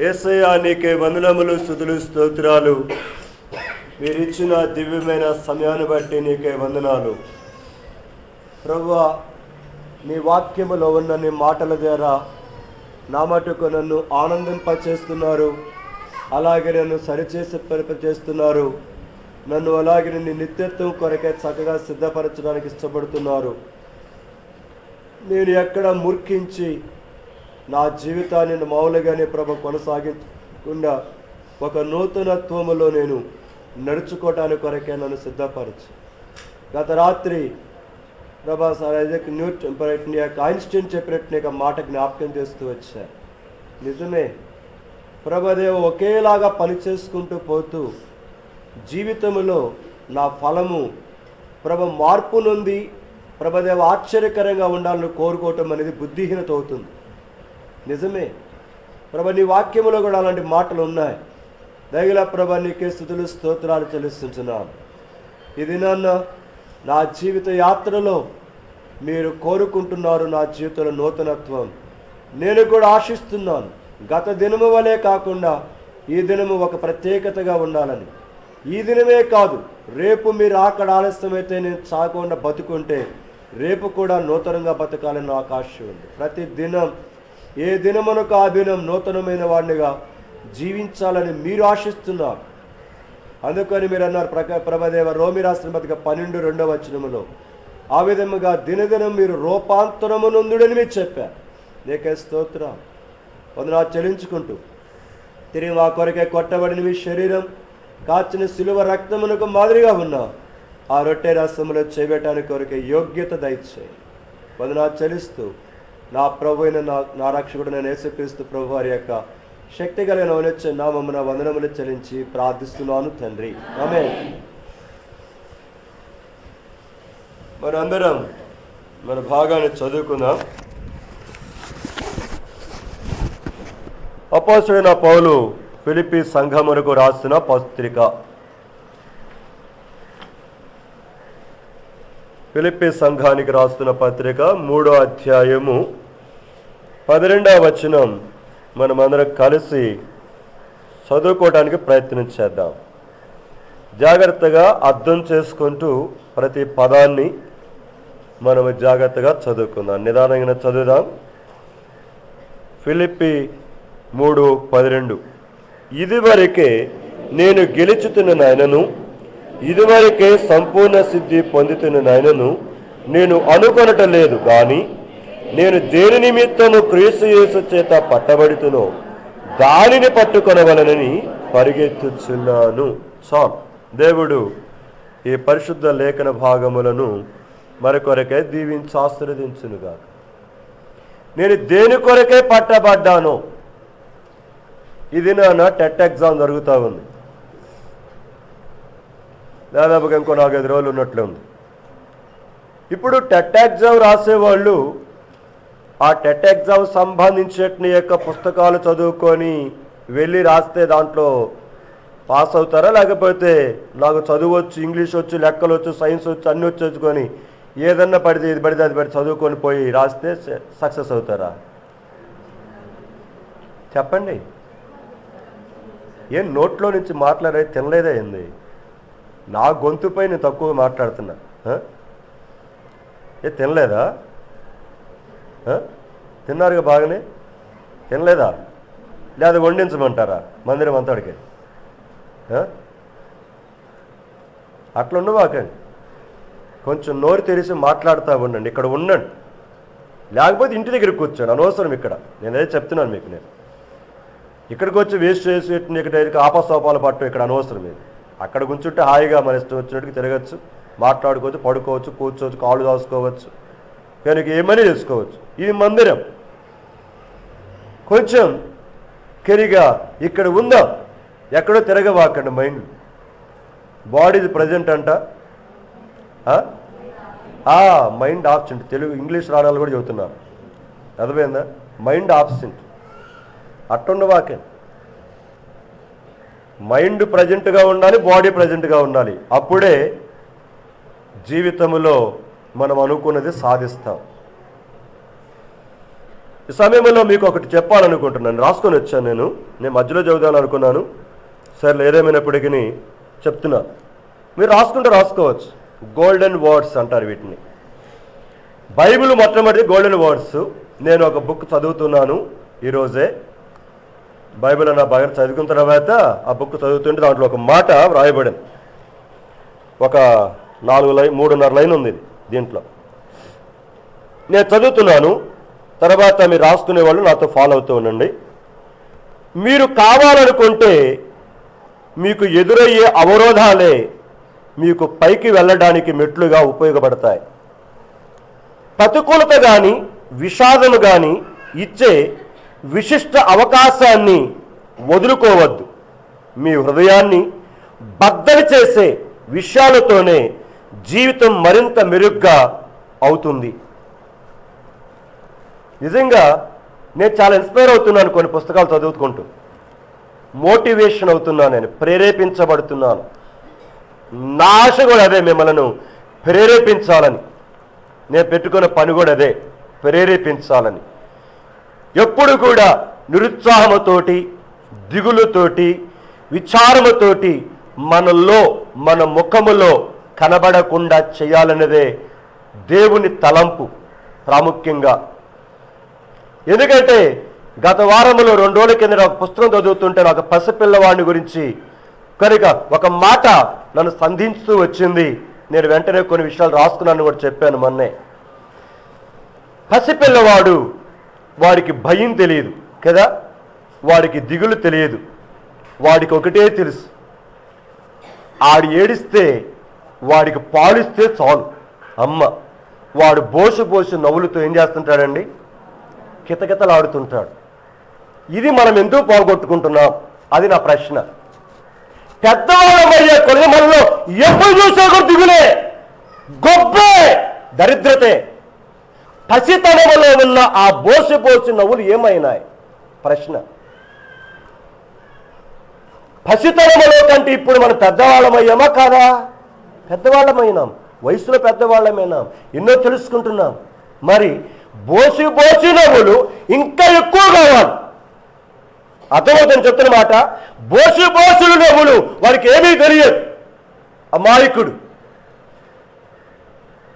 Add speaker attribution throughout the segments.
Speaker 1: యేసయ్యా నీకే వందనములు, స్తుతులు, స్తోత్రాలు. మీరిచ్చిన దివ్యమైన సమయాన్ని బట్టి నీకే వందనాలు ప్రభువా. నీ వాక్యములో ఉన్న నీ మాటల ద్వారా నా మటుకు నన్ను ఆనందింపచేస్తున్నారు, అలాగే నన్ను సరిచేసి పరిపచేస్తున్నారు. నన్ను అలాగే నీ నిత్యత్వం కొరకే చక్కగా సిద్ధపరచడానికి ఇష్టపడుతున్నారు. నేను ఎక్కడ మూర్ఖించి నా జీవితాన్ని మామూలుగానే ప్రభు కొనసాగించకుండా ఒక నూతనత్వములో నేను నడుచుకోవటానికి కొరకే నన్ను సిద్ధపరచు. గత రాత్రి ప్రభా సార్ ఐజాక్ న్యూటన్ ఐన్స్టీన్ చెప్పినట్టు మాట జ్ఞాపకం చేస్తూ వచ్చారు. నిజమే ప్రభదేవ, ఒకేలాగా పని చేసుకుంటూ పోతూ జీవితంలో నా ఫలము మార్పు నొంది ప్రభదేవ ఆశ్చర్యకరంగా ఉండాలని కోరుకోవటం అనేది బుద్ధిహీనత అవుతుంది. నిజమే నీ వాక్యములో కూడా అలాంటి మాటలు ఉన్నాయి. దయగల నీకే స్తుతులు, స్తోత్రాలు చెల్లిస్తున్నాను. ఇది నా జీవిత యాత్రలో మీరు కోరుకుంటున్నారు నా జీవితంలో నూతనత్వం. నేను కూడా ఆశిస్తున్నాను. గత దినము వలె కాకుండా ఈ దినము ఒక ప్రత్యేకతగా ఉండాలని. ఈ దినమే కాదు, రేపు మీరు ఆకడ ఆలస్యమైతే నేను చాకుండా బతుకుంటే రేపు కూడా నూతనంగా బతకాలని నాకు ఆశ ఉంది. ప్రతి దినం ఏ దినమునకు ఆ దినం నూతనమైన వాడినిగా జీవించాలని మీరు ఆశిస్తున్నారు. అందుకని మీరు అన్నారు ప్రభదేవ రోమి రాసిన పత్రిక 12:2 ఆ విధముగా దినదినం మీరు రూపాంతరము నొందుడని మీరు చెప్పారు. నీకే స్తోత్రం, వందనాలు చెల్లించుకుంటూ తిరిగి మా కొరకే కొట్టబడిన మీ శరీరం కాచిన సిలువ రక్తమునకు మాదిరిగా ఉన్నా ఆ రొట్టె రసములో చేయబెట్టడానికి కొరకే యోగ్యత దయచేయి. వందనాలు చెల్లిస్తూ నా ప్రభు అయిన నా రక్షకుడు నేను యేసుక్రీస్తు ప్రభు వారి యొక్క శక్తి కలిగిన వచ్చే నామమున వందనములు చెల్లించి ప్రార్థిస్తున్నాను తండ్రి, ఆమేన్. మనందరం మన భాగాన్ని చదువుకుందాం. అపోస్తలుడైన పౌలు ఫిలిప్పీ సంఘమునకు రాసిన పత్రిక. ఫిలిప్పీ సంఘానికి రాస్తున్న పత్రిక 3వ అధ్యాయము 12వ వచనం మనమందరం కలిసి చదువుకోవడానికి ప్రయత్నం చేద్దాం. జాగ్రత్తగా అర్థం చేసుకుంటూ ప్రతి పదాన్ని మనము జాగ్రత్తగా చదువుకుందాం. నిదానంగా చదువుదాం. ఫిలిప్పీ 3:12 ఇదివరకే నేను గెలుచుతున్న నాయనను, ఇదివరకే సంపూర్ణ సిద్ధి పొందుతున్న నాయనను నేను అనుకొనటం లేదు, కానీ నేను దేని నిమిత్తము క్రీస్తు యేసు చేత పట్టబడుతునో దానిని పట్టుకొనవలనని పరిగెత్తుచున్నాను. చాలు. దేవుడు ఈ పరిశుద్ధ లేఖన భాగములను మరొకరికై దీవించి ఆశీర్వదించునుగా. నేను దేని కొరకే పట్టబడ్డానో, ఇది నా టెట్ ఎగ్జామ్ జరుగుతూ ఉంది. దాదాపుగా ఇంకో 4-5 రోజులు ఉన్నట్లు ఉంది. ఇప్పుడు టెట్ ఎగ్జామ్ రాసేవాళ్ళు ఆ టెట్ ఎగ్జామ్ సంబంధించిన యొక్క పుస్తకాలు చదువుకొని వెళ్ళి రాస్తే దాంట్లో పాస్ అవుతారా, లేకపోతే నాకు చదువు వచ్చు, ఇంగ్లీష్ వచ్చు, లెక్కలు వచ్చు, సైన్స్ వచ్చు, అన్నీ వచ్చుకొని ఏదన్నా పడితే ఇది పడితే అది పడి చదువుకొని పోయి రాస్తే సక్సెస్ అవుతారా? చెప్పండి. ఏం నోట్లో నుంచి మాట్లాడే తినలేదా ఏంది? నా గొంతుపై నేను తక్కువ మాట్లాడుతున్నా. తినలేదా? తిన్నారుగా బాగానే. తినలేదా? లేదా వండించమంటారా మందిరం అంతటికి? అట్లా ఉండవాకండి. కొంచెం నోరు తెరిచి మాట్లాడుతూ ఉండండి. ఇక్కడ ఉండండి, లేకపోతే ఇంటి దగ్గరికి కూర్చోండి. అనవసరం ఇక్కడ. నేను అదే చెప్తున్నాను మీకు. నేను ఇక్కడికి వచ్చి వేస్ట్ చేసి ఇక్కడ ఆపసోపాలు పట్టడం ఇక్కడ అనవసరం. ఇది అక్కడ కూర్చుంటే హాయిగా మన ఇష్టం వచ్చినట్టుగా తిరగచ్చు, మాట్లాడుకోవచ్చు, పడుకోవచ్చు, కూర్చోవచ్చు, కాళ్ళు దాసుకోవచ్చు, కనుక ఏమని చేసుకోవచ్చు. ఇది మందిరం. కొంచెం కెరిగా ఇక్కడ ఉందా, ఎక్కడో తిరగవాకండి. మైండ్ బాడీ ప్రజెంట్ అంట. Mind absent. తెలుగు ఇంగ్లీష్ రాడాలు కూడా చెబుతున్నారు. అర్థమైందా? Mind absent. అట్టుండవాకే. మైండ్ ప్రజెంట్గా ఉండాలి, బాడీ ప్రజెంట్గా ఉండాలి. అప్పుడే జీవితంలో మనం అనుకున్నది సాధిస్తాం. ఈ సమయంలో మీకు ఒకటి చెప్పాలనుకుంటున్నాను, రాసుకొని వచ్చాను. నేను మధ్యలో చదువుదాను అనుకున్నాను, సరే ఏదేమైనప్పటికీ చెప్తున్నాను. మీరు రాసుకుంటే రాసుకోవచ్చు. గోల్డెన్ వర్డ్స్ అంటారు వీటిని. బైబిల్ మొట్టమొదటి గోల్డెన్ వర్డ్స్. నేను ఒక బుక్ చదువుతున్నాను ఈరోజే. బైబిల్ నా బాగా చదువుకున్న తర్వాత ఆ బుక్ చదువుతుంటే దాంట్లో ఒక మాట వ్రాయబడింది. ఒక 3.5 లైన్ ఉంది దీంట్లో. నేను చదువుతున్నాను, తర్వాత మీరు రాసుకునే వాళ్ళు నాతో ఫాలో అవుతూ ఉండండి. మీరు కావాలనుకుంటే మీకు ఎదురయ్యే అవరోధాలే మీకు పైకి వెళ్ళడానికి మెట్లుగా ఉపయోగపడతాయి. ప్రతికూలత కానీ విషాదము కానీ ఇచ్చే విశిష్ట అవకాశాన్ని వదులుకోవద్దు. మీ హృదయాన్ని బద్దలు చేసే విషయాలతోనే జీవితం మరింత మెరుగ్గా అవుతుంది. నిజంగా నేను చాలా ఇన్స్పైర్ అవుతున్నాను కొన్ని పుస్తకాలు చదువుకుంటూ. మోటివేషన్ అవుతున్నాను, నేను ప్రేరేపించబడుతున్నాను. నా ఆశ కూడా అదే, మిమ్మల్ని ప్రేరేపించాలని. నేను పెట్టుకున్న పని కూడా అదే, ప్రేరేపించాలని. ఎప్పుడు కూడా నిరుత్సాహముతోటి, దిగులుతోటి, విచారముతోటి మనలో, మన ముఖములో కనబడకుండా చేయాలన్నదే దేవుని తలంపు ప్రాముఖ్యంగా. ఎందుకంటే గత వారంలో 2 రోజుల కింద ఒక పుస్తకం చదువుతుంటే నాకు పసిపిల్లవాడిని గురించి కనుక ఒక మాట నన్ను సంధించుతూ వచ్చింది. నేను వెంటనే కొన్ని విషయాలు రాసుకున్నాను కూడా చెప్పాను మొన్నే. పసిపిల్లవాడు, వాడికి భయం తెలియదు కదా, వాడికి దిగులు తెలియదు, వాడికి ఒకటే తెలుసు, ఆడు ఏడిస్తే వాడికి పాలిస్తే చాలు అమ్మ. వాడు బోసు నవ్వులతో ఏం చేస్తుంటాడండి, కితకితలాడుతుంటాడు. ఇది మనం ఎందుకు పోగొట్టుకుంటున్నాం? అది నా ప్రశ్న. పెద్దవాళ్ళమయ్యే కొద్ది మనలో ఎప్పుడు చూసా కూడా దిగులే, గొప్పే, దరిద్రతే. పసితనంలో ఉన్న ఆ బోసి నవ్వులు ఏమైనాయి? ప్రశ్న. పసితనంలో కంటే ఇప్పుడు మనం పెద్దవాళ్ళమయ్యామా కాదా? పెద్దవాళ్ళమైనాం, వయసులో పెద్దవాళ్ళమైనాం, ఎన్నో తెలుసుకుంటున్నాం. మరి బోసి నవ్వులు ఇంకా ఎక్కువ కావాలి. అర్థమవుతుంది చెప్తున్న మాట. బోసులు నవ్వులు వాడికి ఏమీ తెలియదు, అమాయకుడు.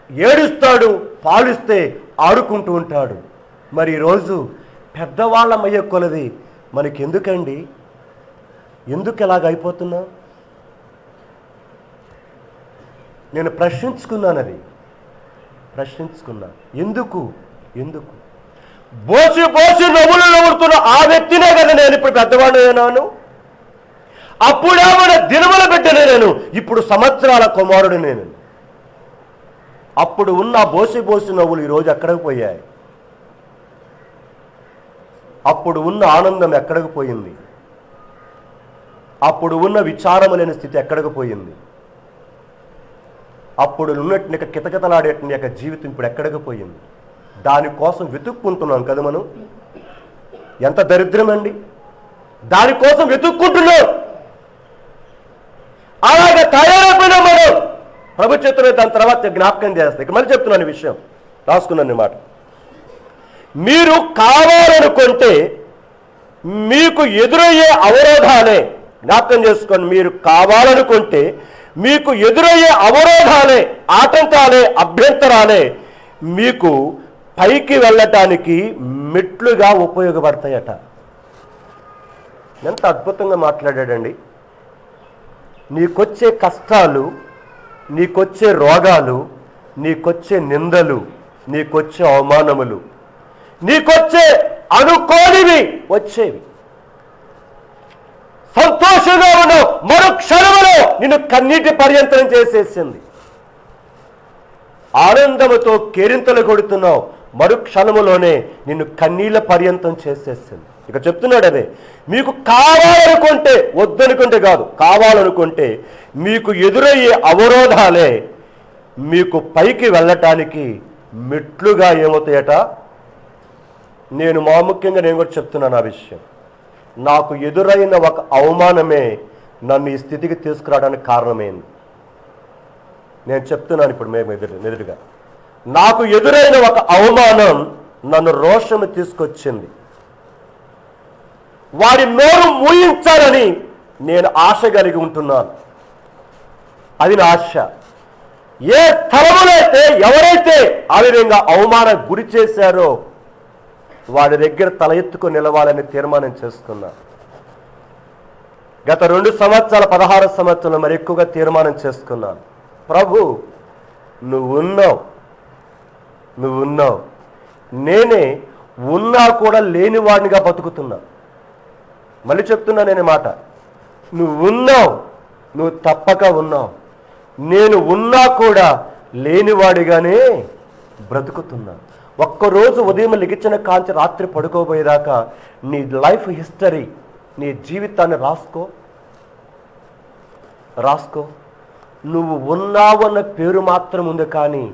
Speaker 1: ఏడుస్తాడు, పాలిస్తే ఆడుకుంటూ ఉంటాడు. మరి ఈరోజు పెద్దవాళ్ళమయ్యే కొలది మనకి ఎందుకండి? ఎందుకు ఎలాగ అయిపోతున్నా? నేను ప్రశ్నించుకున్నాను, అది ప్రశ్నించుకున్నా. ఎందుకు బోసి నవ్వులు నవ్వుతున్న ఆ వ్యక్తినే కదా నేను ఇప్పుడు పెద్దవాడినాను. అప్పుడేమన్నా దినముల బిడ్డనే నేను, ఇప్పుడు సంవత్సరాల కుమారుడు నేను. అప్పుడు ఉన్న బోసి నవ్వులు ఈరోజు ఎక్కడికి పోయాయి? అప్పుడు ఉన్న ఆనందం ఎక్కడికి పోయింది? అప్పుడు ఉన్న విచారము లేని స్థితి ఎక్కడికి పోయింది? అప్పుడు ఉన్నట్టు కితకితలాడేటువంటి యొక్క జీవితం ఇప్పుడు ఎక్కడికి పోయింది? దానికోసం వెతుక్కుంటున్నాం కదా మనం. ఎంత దరిద్రమండి, దానికోసం వెతుక్కుంటున్నాం. అలాగే తయారైపోయినా మనం ప్రభు చేతులు. దాని తర్వాత జ్ఞాపకం చేస్తాయి. ఇక మళ్ళీ చెప్తున్నాను ఈ విషయం, రాసుకున్నాను మాట. మీరు కావాలనుకుంటే మీకు ఎదురయ్యే అవరోధాలే, జ్ఞాపకం చేసుకోండి, మీరు కావాలనుకుంటే మీకు ఎదురయ్యే అవరోధాలే, ఆటంకాలే, అభ్యంతరాలే మీకు పైకి వెళ్ళటానికి మెట్లుగా ఉపయోగపడతాయట. ఎంత అద్భుతంగా మాట్లాడాడండి. నీకొచ్చే కష్టాలు, నీకొచ్చే రోగాలు, నీకొచ్చే నిందలు, నీకొచ్చే అవమానములు, నీకొచ్చే అనుకోనివి వచ్చేవి. సంతోషంగా ఉన్నావు, మరో క్షణంలో నిన్ను కన్నీటి పర్యంతం చేసేసింది. ఆనందముతో కేరింతలు కొడుతున్నావు, మరు క్షణములోనే నిన్ను కన్నీళ్ళ పర్యంతం చేసేసింది. ఇక చెప్తున్నాడు అదే, మీకు కావాలనుకుంటే, వద్దనుకుంటే కాదు, కావాలనుకుంటే మీకు ఎదురయ్యే అవరోధాలే మీకు పైకి వెళ్ళటానికి మెట్లుగా ఏమవుతాయట. నేను ప్రాముఖ్యంగా నేను కూడా చెప్తున్నాను ఆ విషయం. నాకు ఎదురైన ఒక అవమానమే నన్ను ఈ స్థితికి తీసుకురావడానికి కారణమైంది. నేను చెప్తున్నాను ఇప్పుడు మేము ఎదురుగా. నాకు ఎదురైన ఒక అవమానం నన్ను రోషము తీసుకొచ్చింది. వాడి నోరు మూయించాలని నేను ఆశ కలిగి ఉంటున్నాను. అది నా ఆశ. ఏ స్థలములో అయితే ఎవరైతే ఆ విధంగా అవమానం గురి చేశారో వాడి దగ్గర తల ఎత్తుకొని నిలవాలని తీర్మానం చేసుకున్నాను. గత 2 సంవత్సరాల 16 సంవత్సరాలు మరి ఎక్కువగా తీర్మానం చేసుకున్నాను. ప్రభు నువ్వున్నావు, నేనే ఉన్నా కూడా లేనివాడినిగా బతుకుతున్నా. మళ్ళీ చెప్తున్నా నేను మాట, నువ్వున్నావు, నువ్వు తప్పక ఉన్నావు. నేను ఉన్నా కూడా లేనివాడిగానే బ్రతుకుతున్నా. ఒక్కరోజు ఉదయం లెగిచిన కాంచి రాత్రి పడుకోబోయేదాకా నీ లైఫ్ హిస్టరీ, నీ జీవితాన్ని రాసుకో. నువ్వు ఉన్నావన్న పేరు మాత్రం ఉంది, కానీ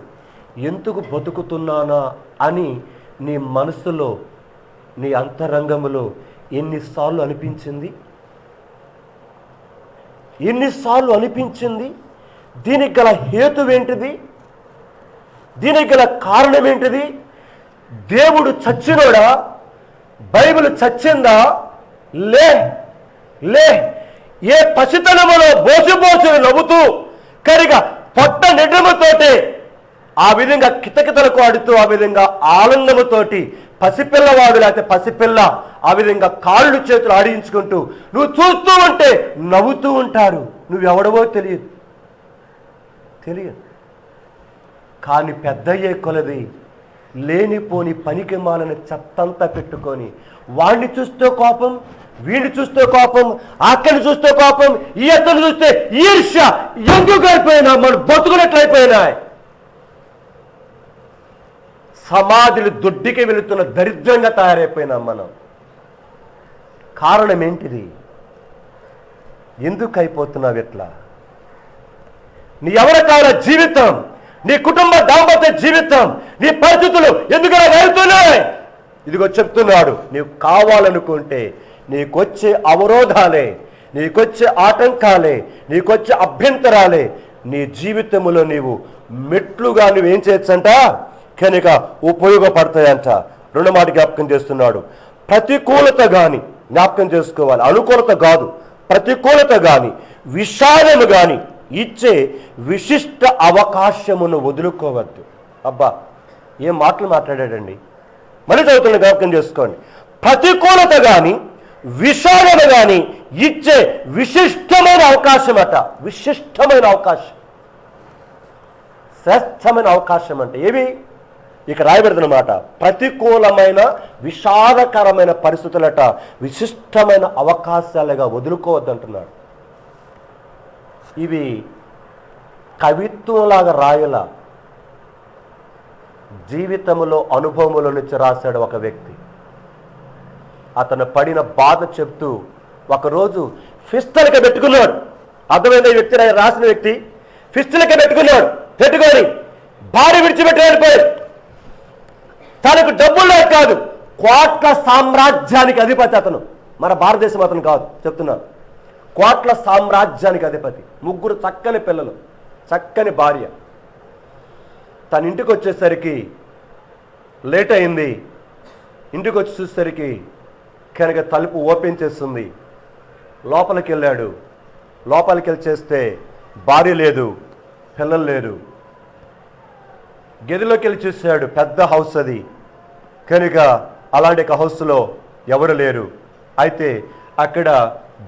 Speaker 1: ఎందుకు బతుకుతున్నానా అని నీ మనసులో, నీ అంతరంగంలో ఎన్నిసార్లు అనిపించింది? దీనికి గల హేతువేంటిది? దీనికి గల కారణం ఏంటిది? దేవుడు చచ్చినోడా? బైబిల్ చచ్చిందా? లే ఏ పసితనములో బోసిబోసులు నవ్వుతూ కరిగా పొట్ట నిడ్రముతోటే ఆ విధంగా కితకితలకు ఆడుతూ, ఆ విధంగా ఆనందముతోటి పసిపిల్లవాడు లేకపోతే పసిపిల్ల ఆ విధంగా కాళ్ళు చేతులు ఆడించుకుంటూ నువ్వు చూస్తూ ఉంటే నవ్వుతూ ఉంటారు. నువ్వెవడవో తెలియదు. కానీ పెద్దయ్యే కొలది లేనిపోని పనికి మాలని చెత్తంతా పెట్టుకొని వాడిని చూస్తే కోపం, వీడిని చూస్తే కోపం, అక్కడిని చూస్తే కోపం, ఈ అతను చూస్తే ఈర్ష్య, ఎందుకు అయిపోయినా మన బతుకున్నట్లయిపోయినాయి. సమాధులు దొడ్డికి వెళుతున్న దరిద్రంగా తయారైపోయినాం మనం. కారణం ఏంటిది? ఎందుకు అయిపోతున్నావు ఇట్లా? నీ ఎవరికాల జీవితం, నీ కుటుంబ దాంపత్య జీవితం, నీ పరిస్థితులు ఎందుకలా వెళ్తున్నాయి? ఇదిగో చెప్తున్నాడు, నీవు కావాలనుకుంటే నీకొచ్చే అవరోధాలే, నీకొచ్చే ఆటంకాలే, నీకొచ్చే అభ్యంతరాలే నీ జీవితంలో నీవు మెట్లుగా నువ్వేం చేయొచ్చంట, కనుక ఉపయోగపడతాయంట. 2 మాట జ్ఞాపకం చేస్తున్నాడు. ప్రతికూలత కానీ జ్ఞాపకం చేసుకోవాలి, అనుకూలత కాదు, ప్రతికూలత కానీ విషాదము కానీ ఇచ్చే విశిష్ట అవకాశమును వదులుకోవద్దు. అబ్బా, ఏం మాటలు మాట్లాడాడండి. మళ్ళీ చదువుతున్న జ్ఞాపకం చేసుకోండి. ప్రతికూలత కానీ విషాదము కానీ ఇచ్చే విశిష్టమైన అవకాశం అట. విశిష్టమైన అవకాశం, శ్రేష్టమైన అవకాశం అంటే ఏవి? ఇక రాయబడుతున్నమాట, ప్రతికూలమైన విషాదకరమైన పరిస్థితులట విశిష్టమైన అవకాశాలుగా వదులుకోవద్దంటున్నాడు. ఇవి కవిత్వంలాగా రాయల, జీవితంలో అనుభవముల నుంచి రాశాడు ఒక వ్యక్తి. అతను పడిన బాధ చెప్తూ ఒకరోజు ఫిస్టల్క పెట్టుకున్నాడు. అర్థమైంది? ఈ వ్యక్తి రాసిన వ్యక్తి ఫిస్టల్క పెట్టుకొని భార్య విడిచిపెట్టి వెళ్ళిపోయాడు. తనకు డబ్బుల్లో కాదు, కోట్ల సామ్రాజ్యానికి అధిపతి అతను. మన భారతదేశం అతను కాదు, చెప్తున్నాను. కోట్ల సామ్రాజ్యానికి అధిపతి, 3 చక్కని పిల్లలు, చక్కని భార్య. తన ఇంటికి వచ్చేసరికి లేట్ అయింది. ఇంటికి వచ్చి చూసేసరికి కనుక తలుపు ఓపెన్ చేస్తుంది. లోపలికి వెళ్ళాడు. లోపలికి వెళ్ళి చేస్తే భార్య లేదు, పిల్లలు లేరు. గదిలోకి వెళ్ళి చూశాడు, పెద్ద హౌస్ అది, కనుక అలాంటి ఒక హౌస్లో ఎవరు లేరు. అయితే అక్కడ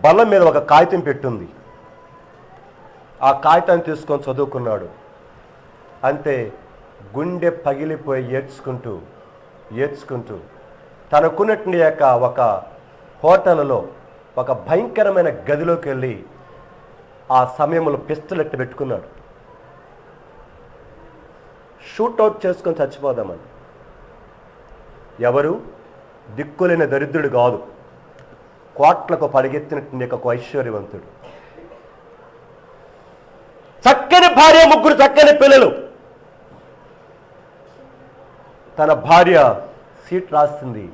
Speaker 1: బల్ల మీద ఒక కాగితం పెట్టుంది. ఆ కాగితాన్ని తీసుకొని చదువుకున్నాడు. అంతే, గుండె పగిలిపోయి ఏడ్చుకుంటూ తనకున్నట్టు ఒక హోటల్లో ఒక భయంకరమైన గదిలోకి వెళ్ళి ఆ సమయంలో పిస్టల్ పెట్టుకున్నాడు. షూట్అవుట్ చేసుకొని చచ్చిపోదామని. ఎవరు? దిక్కులేని దరిద్రుడు కాదు, కోట్లకు పరిగెత్తినట్టు ఒక ఐశ్వర్యవంతుడు. చక్కని భార్య, 3 చక్కని పిల్లలు. తన భార్య సీట్ రాస్తుంది.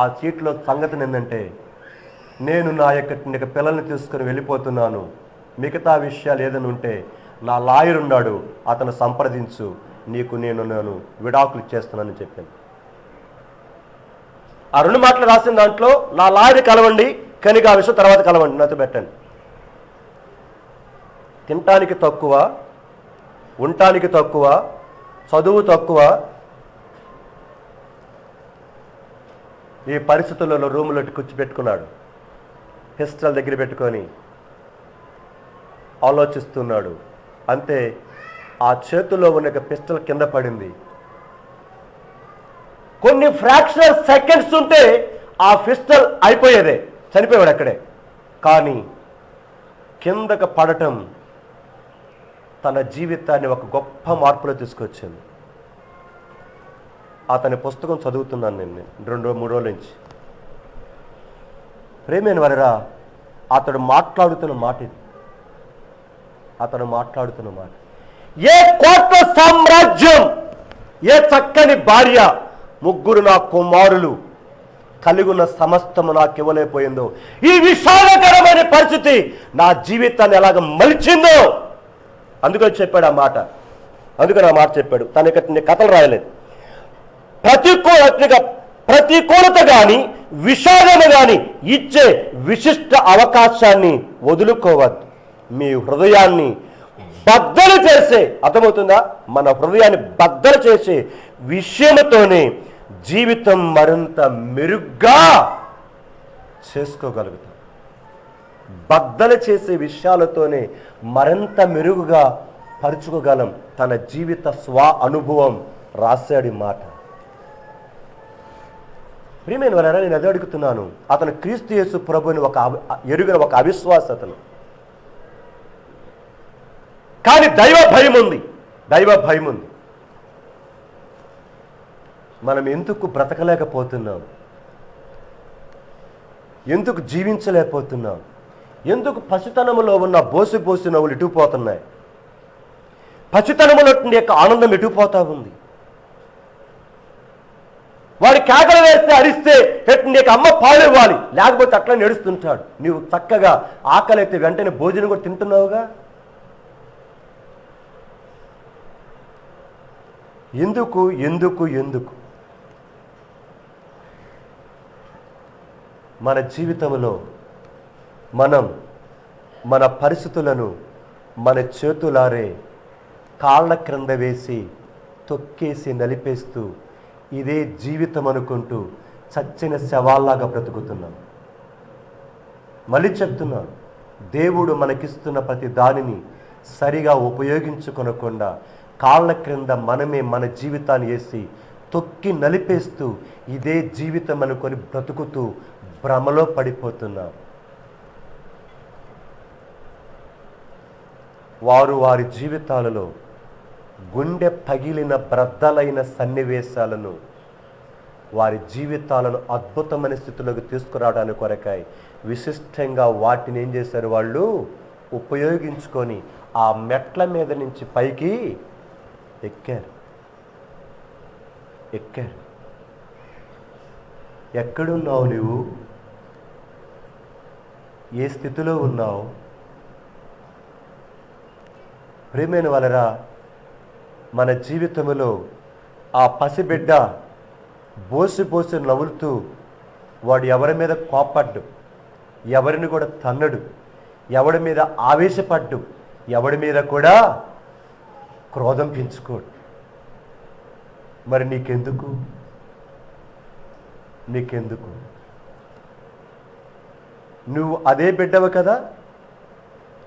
Speaker 1: ఆ సీట్లో సంగతి ఏంటంటే, నేను నా యొక్క పిల్లల్ని తీసుకుని వెళ్ళిపోతున్నాను, మిగతా విషయాలు ఏదైనా ఉంటే నా లాయర్ ఉన్నాడు, అతను సంప్రదించు, నీకు నేను విడాకులు ఇచ్చేస్తున్నానని చెప్పాను. ఆ 2 మాటలు రాసిన దాంట్లో నా లాయని కలవండి, కనుక ఆ విషయం తర్వాత కలవండి, నాతో పెట్టండి. తినటానికి తక్కువ, ఉండటానికి తక్కువ, చదువు తక్కువ, ఈ పరిస్థితులలో రూములో కూర్చోబెట్టుకున్నాడు. పిస్టల్ దగ్గర పెట్టుకొని ఆలోచిస్తున్నాడు. అంతే, ఆ చేతిలో ఉన్న పిస్టల్ కింద పడింది. కొన్ని ఫ్రాక్షనల్ సెకండ్స్ ఉంటే ఆ పిస్టల్ అయిపోయేదే, చనిపోయాడు అక్కడే. కానీ కిందకు పడటం తన జీవితాన్ని ఒక గొప్ప మార్పులో తీసుకొచ్చింది. అతని పుస్తకం చదువుతున్నాను నేను 2-3 రోజుల నుంచి. ప్రేమైన వారరా, అతడు మాట్లాడుతున్న మాట ఇది. అతను మాట్లాడుతున్న మాట, ఏ కోట్ల సామ్రాజ్యం, ఏ చక్కని భార్య, 3 నా కుమారులు, కలిగున్న సమస్తము నాకు ఇవ్వలేకపోయిందో, ఈ విషాదకరమైన పరిస్థితి నా జీవితాన్ని ఎలాగ మలిచిందో, అందుకని చెప్పాడు ఆ మాట. అందుకని ఆ మాట చెప్పాడు. తన కథలు రాయలేదు. ప్రతికూలత కానీ విషాదము కానీ ఇచ్చే విశిష్ట అవకాశాన్ని వదులుకోవద్దు. మీ హృదయాన్ని బద్దలు చేసే, అర్థమవుతుందా, మన హృదయాన్ని బద్దలు చేసే విషయంతోనే జీవితం మరింత మెరుగ్గా చేసుకోగలుగుతాం. బద్దలు చేసే విషయాలతోనే మరింత మెరుగుగా పరుచుకోగలం. తన జీవిత స్వ అనుభవం రాశాడు ఈ మాట. ప్రియమైన వారా, నేను అదే అడుగుతున్నాను. అతను క్రీస్తు యేసు ప్రభుని ఎరుగిన ఒక అవిశ్వాసతను, కానీ దైవ భయం ఉంది. మనం ఎందుకు బ్రతకలేకపోతున్నాం? ఎందుకు జీవించలేకపోతున్నాం? ఎందుకు పసితనములో ఉన్న బోసి నవ్వులు ఇటుపోతున్నాయి? పసితనములో యొక్క ఆనందం ఎటుపోతా ఉంది? వాడి కేకలు వేస్తే, అరిస్తే నీకు అమ్మ పాలు ఇవ్వాలి, లేకపోతే అట్లా నడుస్తుంటాడు. నీవు చక్కగా ఆకలి అయితే వెంటనే భోజనం కూడా తింటున్నావుగా. ఎందుకు మన జీవితంలో మనం మన పరిస్థితులను మన చేతులారే కాళ్ళ క్రింద వేసి తొక్కేసి నలిపేస్తూ ఇదే జీవితం అనుకుంటూ చచ్చిన శవాల్లాగా బ్రతుకుతున్నాం. మళ్ళీ చెప్తున్నాను, దేవుడు మనకిస్తున్న ప్రతి దానిని సరిగా ఉపయోగించుకొనకుండా కాళ్ళ క్రింద మనమే మన జీవితాన్ని వేసి తొక్కి నలిపేస్తూ ఇదే జీవితం అనుకొని బ్రతుకుతూ భ్రమలో పడిపోతున్నాం. వారి జీవితాలలో గుండె పగిలిన బ్రద్దలైన సన్నివేశాలను, వారి జీవితాలను అద్భుతమైన స్థితిలోకి తీసుకురావడానికి కొరకై విశిష్టంగా వాటిని ఏం చేశారు? వాళ్ళు ఉపయోగించుకొని ఆ మెట్ల మీద నుంచి పైకి ఎక్కారు. ఎక్కడున్నావు నువ్వు? ఏ స్థితిలో ఉన్నావు? ప్రేమైన వాళ్ళరా, మన జీవితంలో ఆ పసిబిడ్డ బోసి నవ్వులుతూ వాడు ఎవరి మీద కోపడ్డు, ఎవరిని కూడా తన్నడు, ఎవడి మీద ఆవేశపడ్డు, ఎవడి మీద కూడా క్రోధం పెంచుకోడు. మరి నీకెందుకు? నువ్వు అదే బిడ్డవు కదా.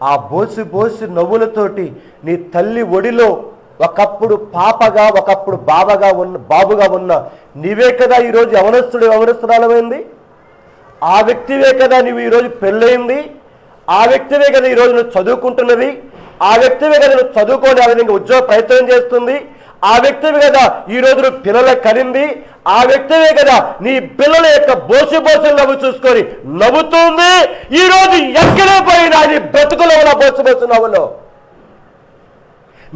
Speaker 1: ఆ బోసి నవ్వులతోటి నీ తల్లి ఒడిలో ఒకప్పుడు పాపగా, ఒకప్పుడు బాబుగా ఉన్న నీవే కదా ఈరోజు యవనస్తురాలమైంది. ఆ వ్యక్తివే కదా నువ్వు ఈరోజు పెళ్ళయింది. ఆ వ్యక్తివే కదా ఈరోజు నువ్వు చదువుకుంటున్నది. ఆ వ్యక్తివే కదా నువ్వు చదువుకొని ఆ విధంగా ఉద్యోగ ప్రయత్నం చేస్తుంది. ఆ వ్యక్తివే కదా ఈరోజు నువ్వు పిల్లలకు కలింది. ఆ వ్యక్తివే కదా నీ పిల్లల యొక్క బోసి నవ్వు చూసుకొని నవ్వుతుంది. ఈరోజు ఎక్కడ పోయినా నీ బ్రతుకులో ఉన్న బోసి నవ్వులో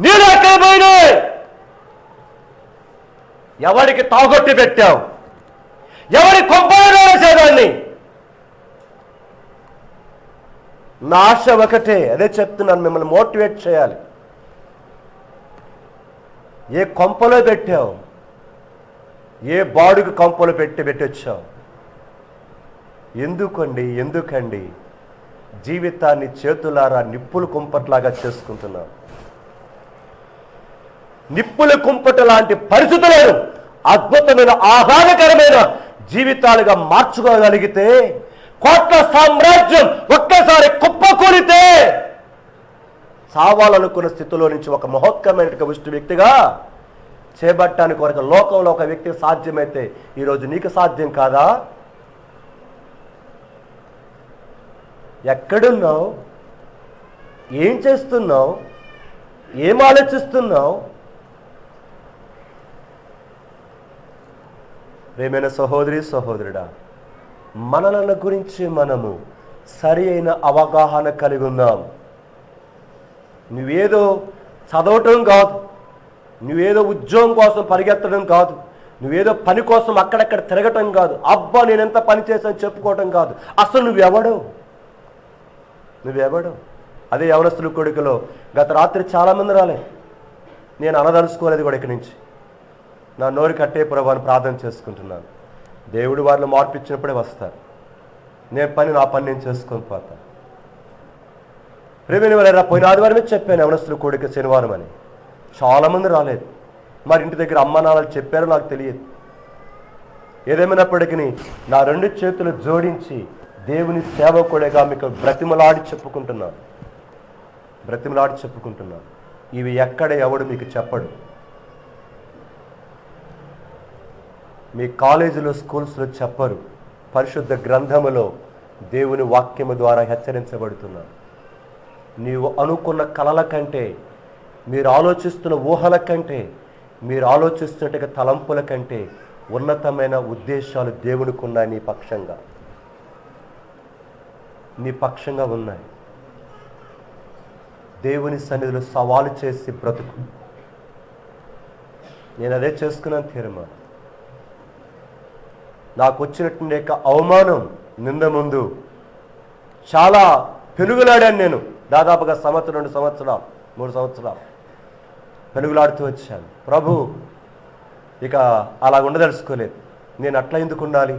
Speaker 1: నేను ఎక్కడ పోయినా ఎవరికి తాగొట్టి పెట్టావు? ఎవరి కొంపలో వేసేదాన్ని? నా ఆశ ఒకటే, అదే చెప్తున్నాను, మిమ్మల్ని మోటివేట్ చేయాలి. ఏ కొంపలో పెట్టావు? ఏ బాడుగు కొంపలో పెట్టొచ్చావు? ఎందుకండి జీవితాన్ని చేతులారా నిప్పులు కుంపట్లాగా చేసుకుంటున్నాం? నిప్పుల కుంపట లాంటి పరిస్థితులను అద్భుతమైన ఆహ్లాదకరమైన జీవితాలుగా మార్చుకోగలిగితే, కోట్ల సామ్రాజ్యం ఒక్కసారి కుప్పకూలితే, చావాలనుకున్న స్థితిలో నుంచి ఒక మహోత్కరమైన వ్యక్తిగా చేపట్టడానికి వరకు లోకంలో ఒక వ్యక్తికి సాధ్యమైతే ఈరోజు నీకు సాధ్యం కాదా? ఎక్కడున్నావు? ఏం చేస్తున్నావు? ఏం ఆలోచిస్తున్నావు? ప్రియమైన సహోదరి సహోదరుడా, మనలను గురించి మనము సరి అయిన అవగాహన కలిగి ఉందాం. నువ్వేదో చదవటం కాదు, నువ్వేదో ఉద్యోగం కోసం పరిగెత్తడం కాదు, నువ్వేదో పని కోసం అక్కడక్కడ తిరగటం కాదు, అబ్బా నేను ఎంత పని చేశాను చెప్పుకోవటం కాదు. అసలు నువ్వెవడు? అదే యవనస్తుల కొడుకులో గత రాత్రి చాలామంది రాలే. నేను అనదలుచుకోలేదు కూడా ఇక్కడి నుంచి. నా నోరు కట్టే ప్రభువుని ప్రార్థన చేసుకుంటున్నాను. దేవుడు వారిని మార్పిచ్చినప్పుడే వస్తారు. నా పని నేను చేసుకొని పోతా. ప్రేమిని వాళ్ళ పోయిన ఆదివారమే చెప్పాను యవనస్తుల కొడుకు శనివారం అని. చాలామంది రాలేదు. మరి ఇంటి దగ్గర అమ్మ నాన్నలు చెప్పారో నాకు తెలియదు. ఏదేమైనప్పటికీ నా 2 చేతులు జోడించి దేవుని సేవకుడిగా మీకు బ్రతిమలాడి చెప్పుకుంటున్నాను. ఇవి ఎక్కడ ఎవడు మీకు చెప్పడు. మీ కాలేజీలో స్కూల్స్లో చెప్పరు. పరిశుద్ధ గ్రంథములో దేవుని వాక్యము ద్వారా హెచ్చరించబడుతున్నారు. నీవు అనుకున్న కలల కంటే, మీరు ఆలోచిస్తున్న ఊహల కంటే, మీరు ఆలోచిస్తున్నట్టుగా తలంపుల కంటే ఉన్నతమైన ఉద్దేశాలు దేవునికి ఉన్నాయి. నీ పక్షంగా ఉన్నాయి. దేవుని సన్నిధిలో సవాలు చేసి బ్రతుకు. నేను అదే చేసుకున్నాను తీర్మానం. నాకు వచ్చినటువంటి అవమానం నింద ముందు చాలా పెనుగులాడాను. నేను దాదాపుగా 1 సంవత్సరం 2 సంవత్సరాలు 3 సంవత్సరాలు పెనుగులాడుతూ వచ్చాను. ప్రభు ఇక అలా ఉండదలుచుకోలేదు. నేను అట్లా ఎందుకు ఉండాలి?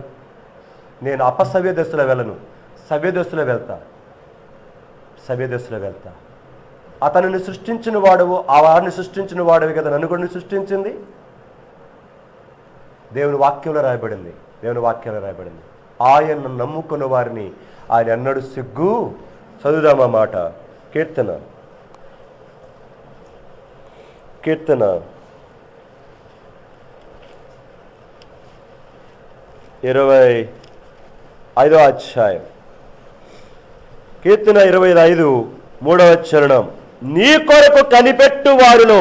Speaker 1: నేను అపసవ్య దశలో వెళ్ళను, సవ్య దశలో వెళ్తా. అతనిని సృష్టించిన వాడువు, ఆ వారిని సృష్టించిన వాడివి కదా నన్ను కూడా సృష్టించింది. దేవుని వాక్యంలో రాయబడింది. ఆయన నమ్ముకున్న వారిని ఆయన అన్నాడు సిగ్గు. చదువుదామా మాట. కీర్తన 25వ అధ్యాయం, కీర్తన 25 3వ చరణం. నీ కొరకు కనిపెట్టు వారిలో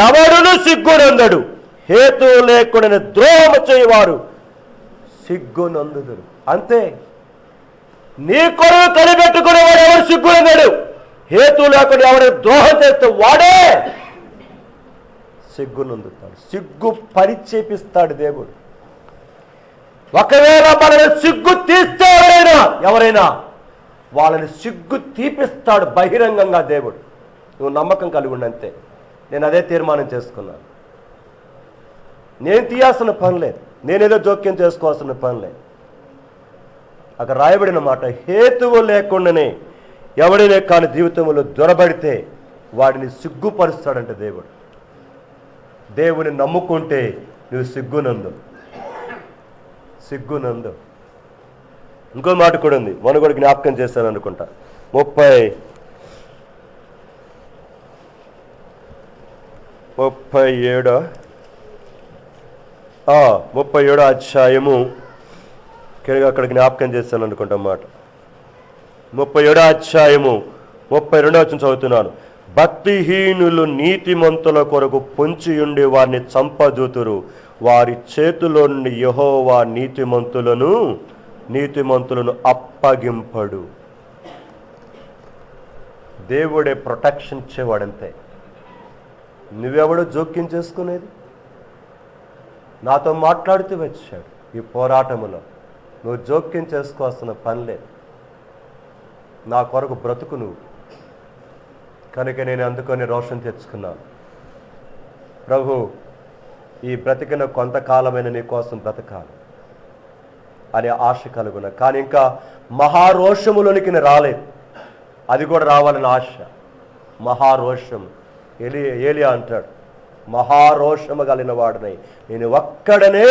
Speaker 1: ఎవడును సిగ్గునందడు, హేతు లేకుండా ద్రోహము చేయవారు సిగ్గునందుదురు. అంతే. నీ కొరకు కనిపెట్టుకునేవాడు ఎవరు సిగ్గునందడు, హేతు లేకుండా ఎవరు ద్రోహం చేస్తే వాడే సిగ్గునందుతాడు. సిగ్గు పరిచేపిస్తాడు దేవుడు. ఒకవేళ మనల్ని సిగ్గు తీస్తే ఎవరైనా వాళ్ళని సిగ్గు తీపిస్తాడు బహిరంగంగా దేవుడు. నువ్వు నమ్మకం కలిగి ఉండంతే. నేను అదే తీర్మానం చేసుకున్నాను. నేను తీయాల్సిన పని లేదు, నేనేదో జోక్యం చేసుకోవాల్సిన పని లేదు. అక్కడ రాయబడిన మాట, హేతువు లేకుండానే ఎవడైనా కానీ జీవితంలో దొరబడితే వాడిని సిగ్గుపరుస్తాడంటే దేవుడు. దేవుని నమ్ముకుంటే నువ్వు సిగ్గునందు. ఇంకో మాట కూడా ఉంది, మనం కూడా జ్ఞాపకం చేస్తాను అనుకుంటా. 37వ అధ్యాయము అక్కడ జ్ఞాపకం చేస్తాను అనుకుంటా మాట. 37వ అధ్యాయము 32వ వచనం చదువుతున్నాను. భక్తిహీనులు నీతిమంతుల కొరకు పొంచియుండి వారిని చంపజూతురు, వారి చేతిలో నుండి యెహోవా నీతిమంతులను అప్పగింపడు. దేవుడే ప్రొటెక్షన్ ఇచ్చేవాడంతే. నువ్వెవడో జోక్యం చేసుకునేది? నాతో మాట్లాడుతూ వచ్చాడు. ఈ పోరాటములో నువ్వు జోక్యం చేసుకోవాల్సిన పని లేదు. నా కొరకు బ్రతుకు నువ్వు. కనుక నేను అందుకొని రోషం తెచ్చుకున్నాను. ప్రభు, ఈ బ్రతికిన కొంతకాలమైన నీ కోసం బ్రతకాలి. అనే ఆశ కలుగున. కానీ ఇంకా మహారోషములోనికి నేను రాలేదు, అది కూడా రావాలని ఆశ. మహారోషం, ఏలియా అంటాడు, మహారోషము కలిగిన వాడినై నేను ఒక్కడనే.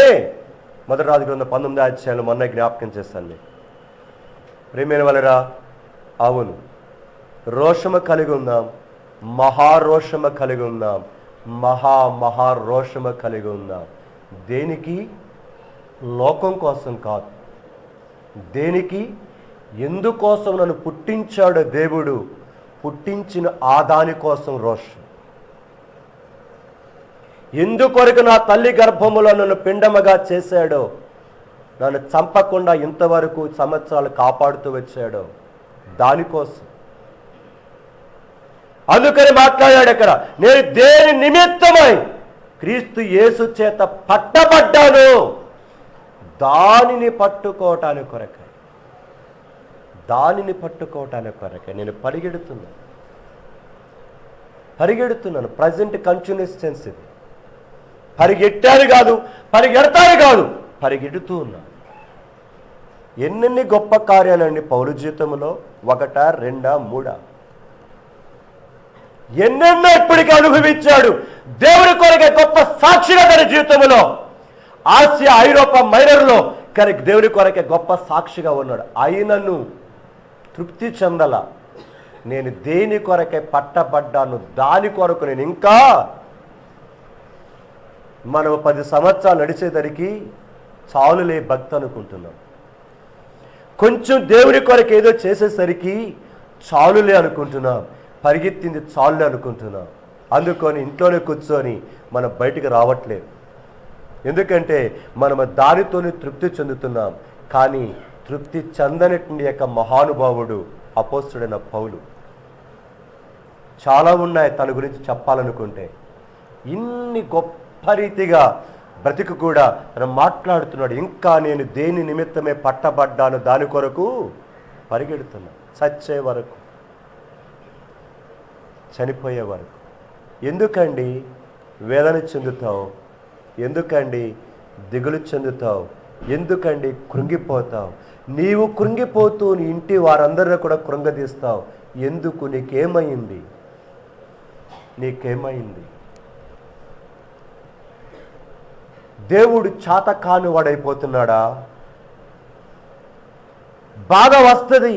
Speaker 1: మొదటి రాజు గ్రంథం 19వ అధ్యాయంలో మొన్న జ్ఞాపకం చేస్తాను మీకు. ప్రేమైన వాళ్ళరా, అవును, రోషము కలిగి ఉందాం, మహారోషము కలిగి ఉందాం, మహారోషము కలిగి ఉందాం. దేనికి? లోకం కోసం కాదు. దేనికి? ఎందుకోసం నన్ను పుట్టించాడు దేవుడు, పుట్టించిన ఆ దాని కోసం రోషం. ఎందుకొరకు నా తల్లి గర్భములో నన్ను పిండముగా చేశాడో, నన్ను చంపకుండా ఇంతవరకు సంవత్సరాలు కాపాడుతూ వచ్చాడో దానికోసం. అందుకని మాట్లాడాడు అక్కడ, నేను దేని నిమిత్తమై క్రీస్తు యేసు చేత పట్టబడ్డాను, దానిని పట్టుకోవటానికి కొరకై, దానిని పట్టుకోవటానికి కొరకై నేను పరిగెడుతున్నాను. ప్రజెంట్ కంటిన్యూస్ టెన్స్ ఇది. పరిగెట్టాను కాదు, పరిగెడతాను కాదు, పరిగెడుతూ ఉన్నాను. ఎన్నెన్ని గొప్ప కార్యాలండి పౌలు జీవితంలో, 1, 2, 3 ఎన్నెన్నో ఇప్పటికీ అనుభవించాడు. దేవుడి కొరకే గొప్ప సాక్షిగా తన జీవితంలో ఆసియా, ఐరోపా మైనర్లో కానీ దేవుడి కొరకే గొప్ప సాక్షిగా ఉన్నాడు. అయినను తృప్తి చెందల. నేను దేని కొరకే పట్టబడ్డాను, దాని కొరకు నేను ఇంకా. మనం 10 సంవత్సరాలు నడిచేసరికి చాలులే భక్తి అనుకుంటున్నాం. కొంచెం దేవుడి కొరకు ఏదో చేసేసరికి చాలులే అనుకుంటున్నాం. పరిగెత్తింది చాలులే అనుకుంటున్నాం. అందుకొని ఇంట్లోనే కూర్చొని మనం బయటికి రావట్లేదు. ఎందుకంటే మనం దానితోనే తృప్తి చెందుతున్నాం. కానీ తృప్తి చెందనటువంటి యొక్క మహానుభావుడు అపోస్తుడైన పౌలు. చాలా ఉన్నాయి తన గురించి చెప్పాలనుకుంటే. ఇన్ని గొప్ప రీతిగా బ్రతికి కూడా తను మాట్లాడుతున్నాడు. ఇంకా నేను దేని నిమిత్తమే పట్టబడ్డాను, దాని కొరకు పరిగెడుతున్నా, చచ్చే వరకు, చనిపోయే వరకు. ఎందుకండి వేదన చెందుతావు? ఎందుకండి దిగులు చెందుతావు? ఎందుకండి కృంగిపోతావు? నీవు కృంగిపోతూ నీ ఇంటి వారందరినీ కూడా కృంగదీస్తావు. ఎందుకు? నీకేమైంది? దేవుడు చాత కాని వాడైపోతున్నాడా? బాధ వస్తుంది,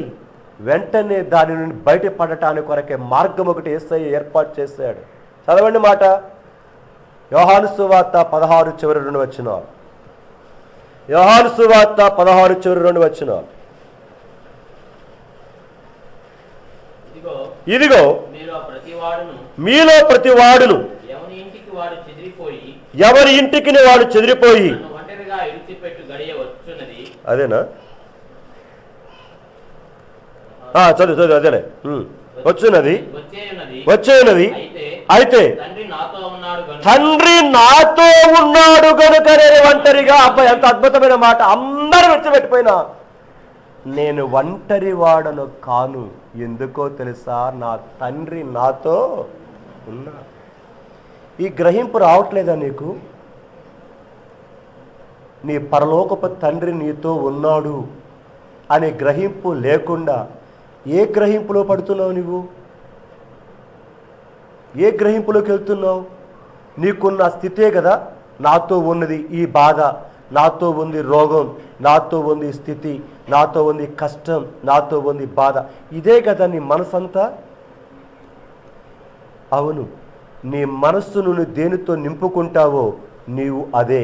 Speaker 1: వెంటనే దాని నుండి బయటపడటానికి కొరకే మార్గం ఒకటి యేసయ్య ఏర్పాటు చేశాడు. చదవండి మాట, యోహాను సువార్త 16 చివరి 2 వచనాలు. యోహాను సువార్త 16 చివరి 2 వచనాలు. ఇదిగో మీలో ప్రతి వాడును ఎవరి ఇంటికి వాడు చెదిరిపోయి. అదేనా? చదువు అదేలే. వచ్చేనది అయితే తండ్రి నాతో ఉన్నాడు కనుక నేను ఒంటరిగా. అబ్బాయి, ఎంత అద్భుతమైన మాట! అందరూ వచ్చి నేను ఒంటరి వాడను కాను. ఎందుకో తెలుసా? నా తండ్రి నాతో ఉన్నా. ఈ గ్రహింపు రావట్లేదా నీకు? నీ పరలోకపు తండ్రి నీతో ఉన్నాడు అనే గ్రహింపు లేకుండా ఏ గ్రహింపులో పడుతున్నావు నువ్వు? ఏ గ్రహింపులోకి వెళ్తున్నావు? నీకున్న స్థితే కదా నాతో ఉన్నది. ఈ బాధ నాతో ఉంది, రోగం నాతో ఉంది, స్థితి నాతో ఉంది, కష్టం నాతో ఉంది, బాధ ఇదే కదా నీ మనసంతా. అవును, నీ మనస్సును నువ్వు దేనితో నింపుకుంటావో నీవు అదే.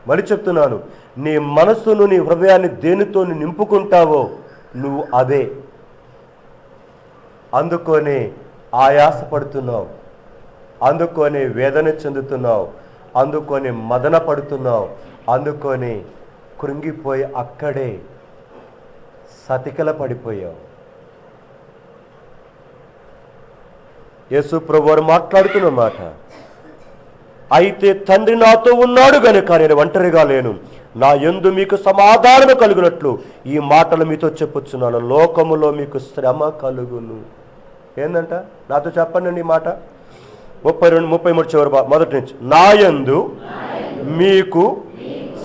Speaker 1: మరి చెప్తున్నాను, నీ మనస్సును నీ హృదయాన్ని దేనితో నింపుకుంటావో నువ్వు అదే. అందుకోనే ఆయాసపడుతున్నావు, అందుకోనే వేదన చెందుతున్నావు, అందుకొని మదన పడుతున్నావు, అందుకొని కృంగిపోయి అక్కడే సతికల పడిపోయావు. యేసు ప్రభువారు మాట్లాడుతున్న మాట, అయితే తండ్రి నాతో ఉన్నాడు గనుక నేను ఒంటరిగా లేను, నా యందు మీకు సమాధానం కలుగునట్లు ఈ మాటలు మీతో చెప్పుచున్నాను. లోకములో మీకు శ్రమ కలుగును. ఏందంట? నాతో చెప్పండి ఈ మాట. 32, 33 చివరి మొదటి నుంచి. నా యందు మీకు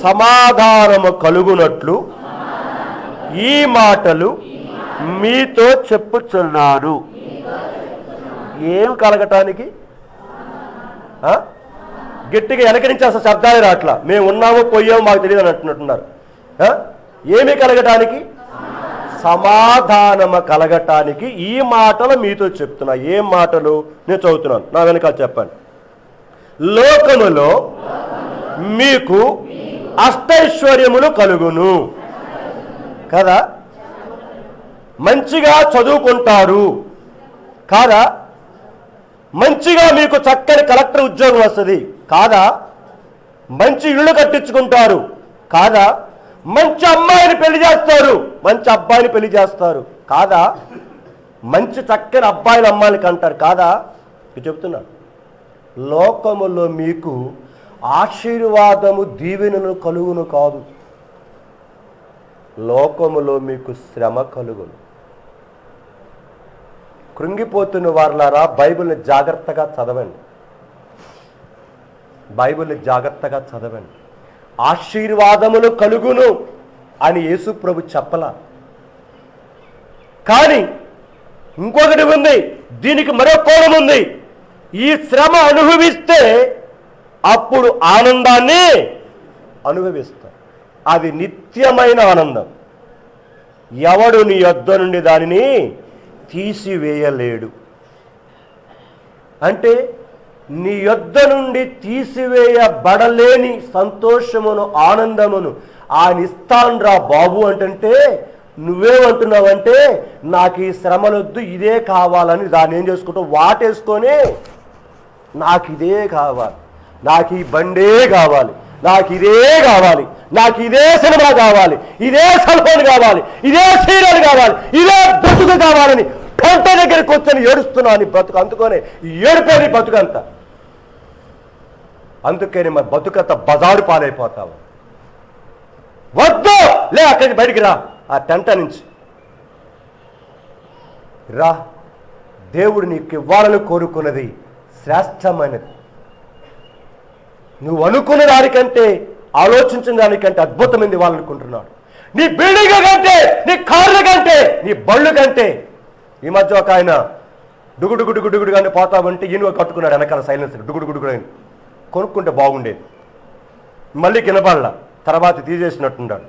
Speaker 1: సమాధానము కలుగునట్లు ఈ మాటలు మీతో చెప్పుచున్నాను. ఏం కలగటానికి? గట్టిగా వెనక నుంచి అసలు శబ్దాలు రాట్లా. మేము ఉన్నామో పోయామో మాకు తెలియదు అని అంటున్నట్టున్నారు. ఏమి కలగటానికి? సమాధానము కలగటానికి ఈ మాటలు మీతో చెప్తున్నా. ఏం మాటలు? నేను చదువుతున్నాను, నా వెనకాల చెప్పండి. లోకములో మీకు అష్టైశ్వర్యములు కలుగును కదా, మంచిగా చదువుకుంటారు కాదా, మంచిగా మీకు చక్కని కలెక్టర్ ఉద్యోగం వస్తుంది కాదా, మంచి ఇళ్ళు కట్టించుకుంటారు కాదా, మంచి అమ్మాయిని పెళ్లి చేస్తారు, మంచి అబ్బాయిని పెళ్లి చేస్తారు కాదా, మంచి చక్కని అబ్బాయిలు అమ్మాయిని కంటారు కాదా. చెప్తున్నా, లోకములో మీకు ఆశీర్వాదము దీవెనలు కలుగును కాదు, లోకములో మీకు శ్రమ కలుగును. కృంగిపోతున్న వారులారా, బైబిల్ని జాగ్రత్తగా చదవండి, బైబిల్ని జాగ్రత్తగా చదవండి. ఆశీర్వాదములు కలుగును అని యేసు ప్రభు చెప్పలా. కానీ ఇంకొకటి ఉంది, దీనికి మరో కోణం ఉంది. ఈ శ్రమ అనుభవిస్తే అప్పుడు ఆనందాన్ని అనుభవిస్తాం. అది నిత్యమైన ఆనందం. ఎవడు నీ యొద్ద నుండి దానిని తీసివేయలేడు. అంటే నీ యొద్ద నుండి తీసివేయబడలేని సంతోషమును ఆనందమును ఆయన ఇస్తాన్రా బాబు అంటే నువ్వేమంటున్నావంటే నాకు ఈ శ్రమలొద్దు, ఇదే కావాలని దాన్ని ఏం చేసుకుంటావు, వాటేసుకొని నాకు ఇదే కావాలి, నాకు ఈ బండే కావాలి, నాకు ఇదే కావాలి, నాకు ఇదే సినిమా కావాలి, ఇదే సెల్ఫోన్ కావాలి, ఇదే సీరియల్ కావాలి, ఇదే బ్రతుకు కావాలని కంట దగ్గరికి వచ్చని ఏడుస్తున్నాను. బ్రతుకు అందుకొని ఏడిపోయి బతుకంతా. అందుకని మరి బతుకంత బజారు పాలైపోతావు. వద్దు, లే అక్కడికి బయటికి రా, ఆ టెంట నుంచి రా. దేవుడు నీకు ఇవ్వాలని కోరుకున్నది శ్రేష్టమైనది. నువ్వు అనుకున్న దానికంటే, ఆలోచించిన దానికంటే అద్భుతమైనది ఇవ్వాలనుకుంటున్నాడు. నీ బిల్డింగ్ కంటే, నీ కార్ల కంటే, నీ బళ్ళు కంటే. ఈ మధ్య ఒక ఆయన డుగుడుగుడుగుడుగుడు కానీ పోతా ఉంటే ఈయన కట్టుకున్నాడు వెనకాల సైలెన్సర్, డుగుడుగుడుగుడు అని. కొనుక్కుంటే బాగుండేది, మళ్ళీ కినబడలా, తర్వాత తీసేసినట్టున్నాడు.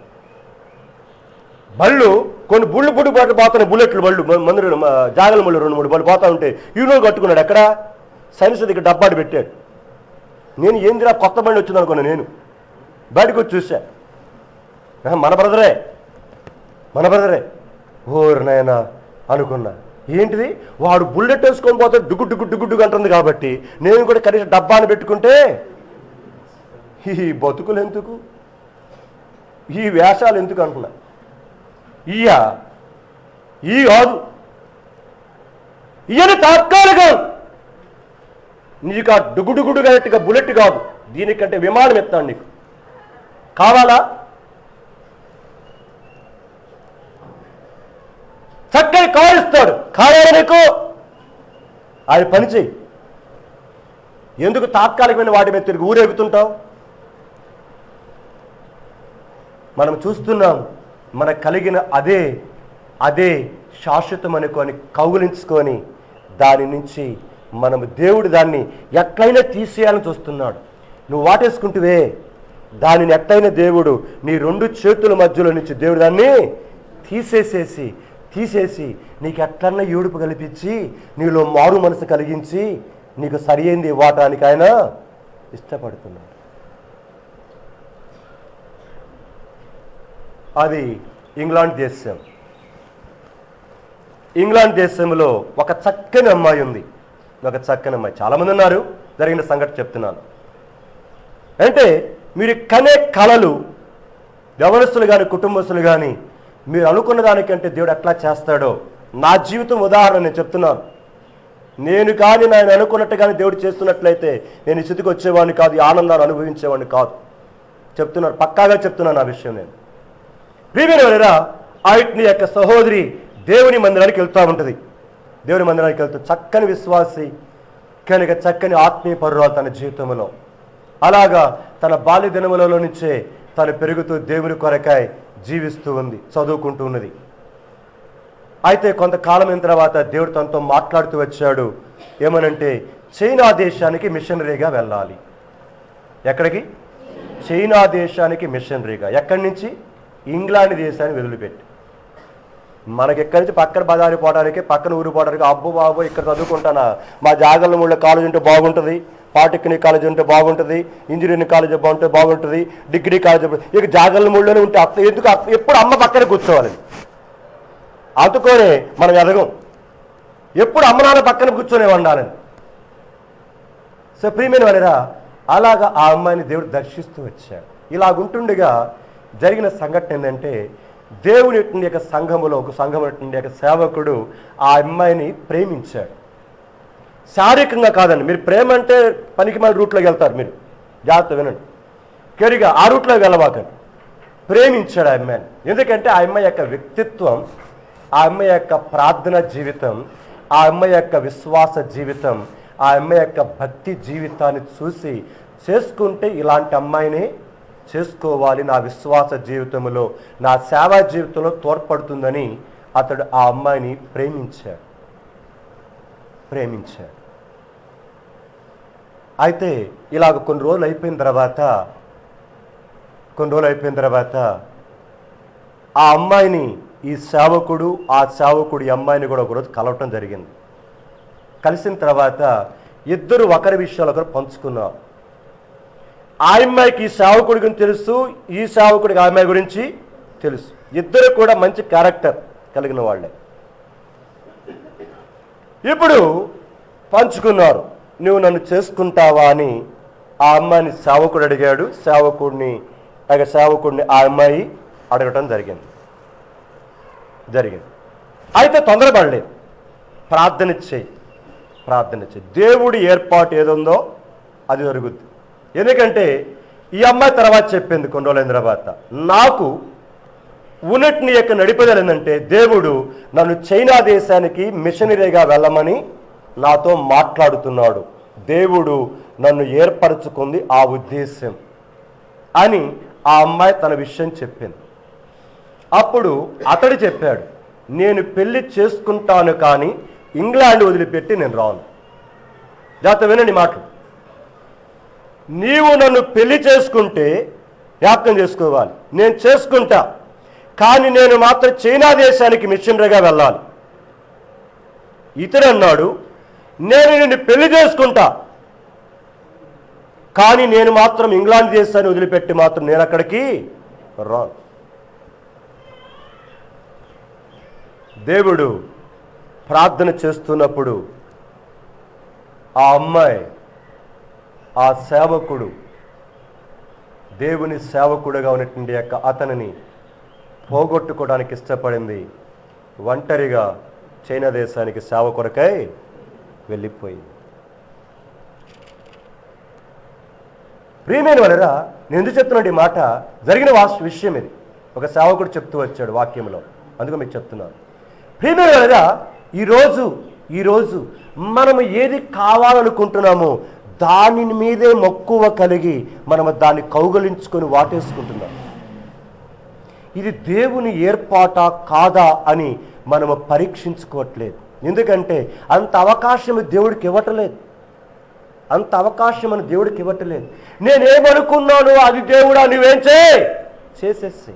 Speaker 1: బళ్ళు కొన్ని బుళ్ళు బుడ్డు పాటు పోతున్నాయి, బుల్లెట్లు బళ్ళు, మందులు జాగల ముళ్ళు 2-3 బళ్ళు పోతా ఉంటే ఈయన కట్టుకున్నాడు. ఎక్కడ? సైన్స్ దగ్గర డబ్బాడు పెట్టాడు. నేను ఏందిరా కొత్త బండి వచ్చింది అనుకున్నా. నేను బయటకు వచ్చి చూసా, మన బ్రదరే ఓరు నాయనా అనుకున్నా. ఏంటిది, వాడు బుల్లెట్ వేసుకొని పోతే డుగ్గు డుగ్గు డుగ్గు డుగ్గు అంటుంది కాబట్టి నేను కూడా కనీసం డబ్బాని పెట్టుకుంటే ఈ బతుకులు ఎందుకు, ఈ వేషాలు ఎందుకు అనుకున్నా. ఈ కాదు, ఈయన తాత్కాలికం. నీకు ఆ డుగుడుగుడుగా బుల్లెట్ కాదు, దీనికంటే విమానం ఎత్తాను. నీకు కావాలా? చక్కని కారు ఇస్తాడు, కావాలా నీకు? అది పని చెయ్యి. ఎందుకు తాత్కాలికమైన వాటి మీద తిరిగి ఊరేగుతుంటావు? మనం చూస్తున్నాం, మనకు కలిగిన అదే శాశ్వతం అనుకొని కౌగులించుకొని దాని నుంచి మనము దేవుడు దాన్ని ఎట్లయినా తీసేయాలని చూస్తున్నాడు. నువ్వు వాటేసుకుంటువే, దానిని ఎట్లయినా దేవుడు నీ 2 చేతుల మధ్యలో నుంచి దేవుడు దాన్ని తీసేసి నీకు ఎట్లన్నా ఏడుపు కల్పించి నీలో మారు మనసు కలిగించి నీకు సరి అయింది ఇవ్వటానికి ఆయన ఇష్టపడుతున్నాడు. అది ఇంగ్లాండ్ దేశం. ఇంగ్లాండ్ దేశంలో ఒక చక్కని అమ్మాయి ఉంది. ఒక చక్కని అమ్మాయి, చాలామంది ఉన్నారు, జరిగిన సంఘటన చెప్తున్నాను. అంటే మీరు కనే కళలు, యవనస్తులు కానీ కుటుంబస్తులు కానీ మీరు అనుకున్న దానికంటే దేవుడు ఎట్లా చేస్తాడో నా జీవితం ఉదాహరణ నేను చెప్తున్నాను. నేను కానీ నేను అనుకున్నట్టుగానే దేవుడు చేస్తున్నట్లయితే నేను ఈ స్థితికి వచ్చేవాడిని కాదు, ఈ ఆనందాన్ని అనుభవించేవాడిని కాదు. చెప్తున్నాను, పక్కాగా చెప్తున్నాను ఆ విషయం. నేను ప్రియమైన ఆయిట్ని యొక్క సహోదరి దేవుని మందిరానికి వెళ్తూ ఉంటుంది. దేవుని మందిరానికి వెళ్తూ చక్కని విశ్వాసి కనుక చక్కని ఆత్మీయ పరురాలు తన జీవితంలో. అలాగా తన బాల్య దినములలో నుంచే తను పెరుగుతూ దేవుని కొరకై జీవిస్తూ ఉంది, చదువుకుంటూ ఉన్నది. అయితే కొంతకాలం అయిన తర్వాత దేవుడు తనతో మాట్లాడుతూ వచ్చాడు. ఏమనంటే చైనా దేశానికి మిషనరీగా వెళ్ళాలి. ఎక్కడికి? చైనా దేశానికి మిషనరీగా. ఎక్కడి నుంచి? ఇంగ్లాండ్ దేశాన్ని వదిలిపెట్టి. మనకి ఎక్కడి నుంచి పక్కన బజారు పోవడానికి, పక్కన ఊరు పోవడానికి, అబ్బో బాబో ఇక్కడ చదువుకుంటానా, మా జాగర్ల మూళ్ళ కాలేజ్ ఉంటే బాగుంటుంది, పాలిటెక్నిక్ కాలేజ్ ఉంటే బాగుంటుంది, ఇంజనీరింగ్ కాలేజ్ ఉంటే బాగుంటుంది, డిగ్రీ కాలేజ్ ఇక జాగర్ల మూళ్ళలోనే ఉంటే ఎందుకు ఎప్పుడు అమ్మ పక్కన కూర్చోవాలి. అందుకోనే మనం ఎదగం, ఎప్పుడు అమ్మ నాన్న పక్కన కూర్చొనే ఉండాలని. సో ప్రియమైన వాళ్ళరా, అలాగా ఆ అమ్మాయిని దేవుడు దర్శిస్తూ వచ్చాడు. ఇలాగుంటుండగా జరిగిన సంఘటన ఏంటంటే, దేవుని యొక్క సంఘములో ఒక సంఘం సేవకుడు ఆ అమ్మాయిని ప్రేమించాడు. శారీరకంగా కాదండి, మీరు ప్రేమ అంటే పనికి మన రూట్లోకి వెళ్తారు, మీరు జాగ్రత్త వినండి, కెరిగా ఆ రూట్లోకి వెళ్ళవాకండి. ప్రేమించాడు ఆ అమ్మాయిని. ఎందుకంటే ఆ అమ్మాయి యొక్క వ్యక్తిత్వం, ఆ అమ్మాయి యొక్క ప్రార్థన జీవితం, ఆ అమ్మాయి యొక్క విశ్వాస జీవితం, ఆ అమ్మాయి యొక్క భక్తి జీవితాన్ని చూసి చేసుకుంటే ఇలాంటి అమ్మాయిని చేసుకోవాలి, నా విశ్వాస జీవితంలో, నా సేవా జీవితంలో తోడ్పడుతుందని అతడు ఆ అమ్మాయిని ప్రేమించాడు. అయితే ఇలాగ కొన్ని రోజులు అయిపోయిన తర్వాత ఆ అమ్మాయిని ఈ సేవకుడు, ఆ సేవకుడు ఈ అమ్మాయిని కూడా ఒకరోజు కలవటం జరిగింది. కలిసిన తర్వాత ఇద్దరు ఒకరి విషయాలు ఒకరు పంచుకున్నారు. ఆ అమ్మాయికి ఈ సేవకుడి గురించి తెలుసు, ఈ సేవకుడికి ఆ అమ్మాయి గురించి తెలుసు. ఇద్దరు కూడా మంచి క్యారెక్టర్ కలిగిన వాళ్ళే. ఇప్పుడు పంచుకున్నారు. నువ్వు నన్ను చేసుకుంటావా అని ఆ అమ్మాయిని సేవకుడు అడిగాడు. సేవకుడిని ఆ అమ్మాయి అడగటం జరిగింది. అయితే తొందరపడలేదు. ప్రార్థన చేయి. దేవుడి ఏర్పాటు ఏదుందో అది జరుగుద్ది. ఎందుకంటే ఈ అమ్మాయి తర్వాత చెప్పింది కొన్ని రోజులైన తర్వాత, నాకు ఉన్నటిని యొక్క నడిపేదలు ఏంటంటే, దేవుడు నన్ను చైనా దేశానికి మిషనరీగా వెళ్ళమని నాతో మాట్లాడుతున్నాడు, దేవుడు నన్ను ఏర్పరచుకుంది ఆ ఉద్దేశం అని ఆ అమ్మాయి తన విషయం చెప్పింది. అప్పుడు అతడు చెప్పాడు, నేను పెళ్లి చేసుకుంటాను కానీ ఇంగ్లాండ్ వదిలిపెట్టి నేను రాను. జాగ్రత్త వినండి మాటలు. నీవు నన్ను పెళ్లి చేసుకుంటే జ్ఞాపకం చేసుకోవాలి, నేను చేసుకుంటా, కానీ నేను మాత్రం చైనా దేశానికి మిషనరీగా వెళ్ళాలి. ఇతడు అన్నాడు, నేను నిన్ను పెళ్లి చేసుకుంటా, కానీ నేను మాత్రం ఇంగ్లాండ్ దేశాన్ని వదిలిపెట్టి మాత్రం నేను అక్కడికి రాను. దేవుడు ప్రార్థన చేస్తున్నప్పుడు ఆ అమ్మాయి, ఆ సేవకుడు, దేవుని సేవకుడుగా ఉన్నటువంటి యొక్క అతనిని పోగొట్టుకోవడానికి ఇష్టపడింది. ఒంటరిగా చైనా దేశానికి సేవ కొరకై వెళ్ళిపోయింది. ప్రియమైన వాళ్ళరా, నేను ఎందుకు చెప్తున్నాను ఈ మాట? జరిగిన విషయం ఇది. ఒక సేవకుడు చెప్తూ వచ్చాడు వాక్యంలో, అందుకు మీకు చెప్తున్నాను. ప్రియమైన వాళ్ళరా, ఈరోజు మనము ఏది కావాలనుకుంటున్నామో దాని మీదే మక్కువ కలిగి మనము దాన్ని కౌగలించుకొని వాటేసుకుంటున్నాం. ఇది దేవుని ఏర్పాటా కాదా అని మనము పరీక్షించుకోవట్లేదు. ఎందుకంటే అంత అవకాశం దేవుడికి ఇవ్వట్లేదు. నేనేమనుకున్నాను అది దేవుడా నువ్వేం చేసేసి.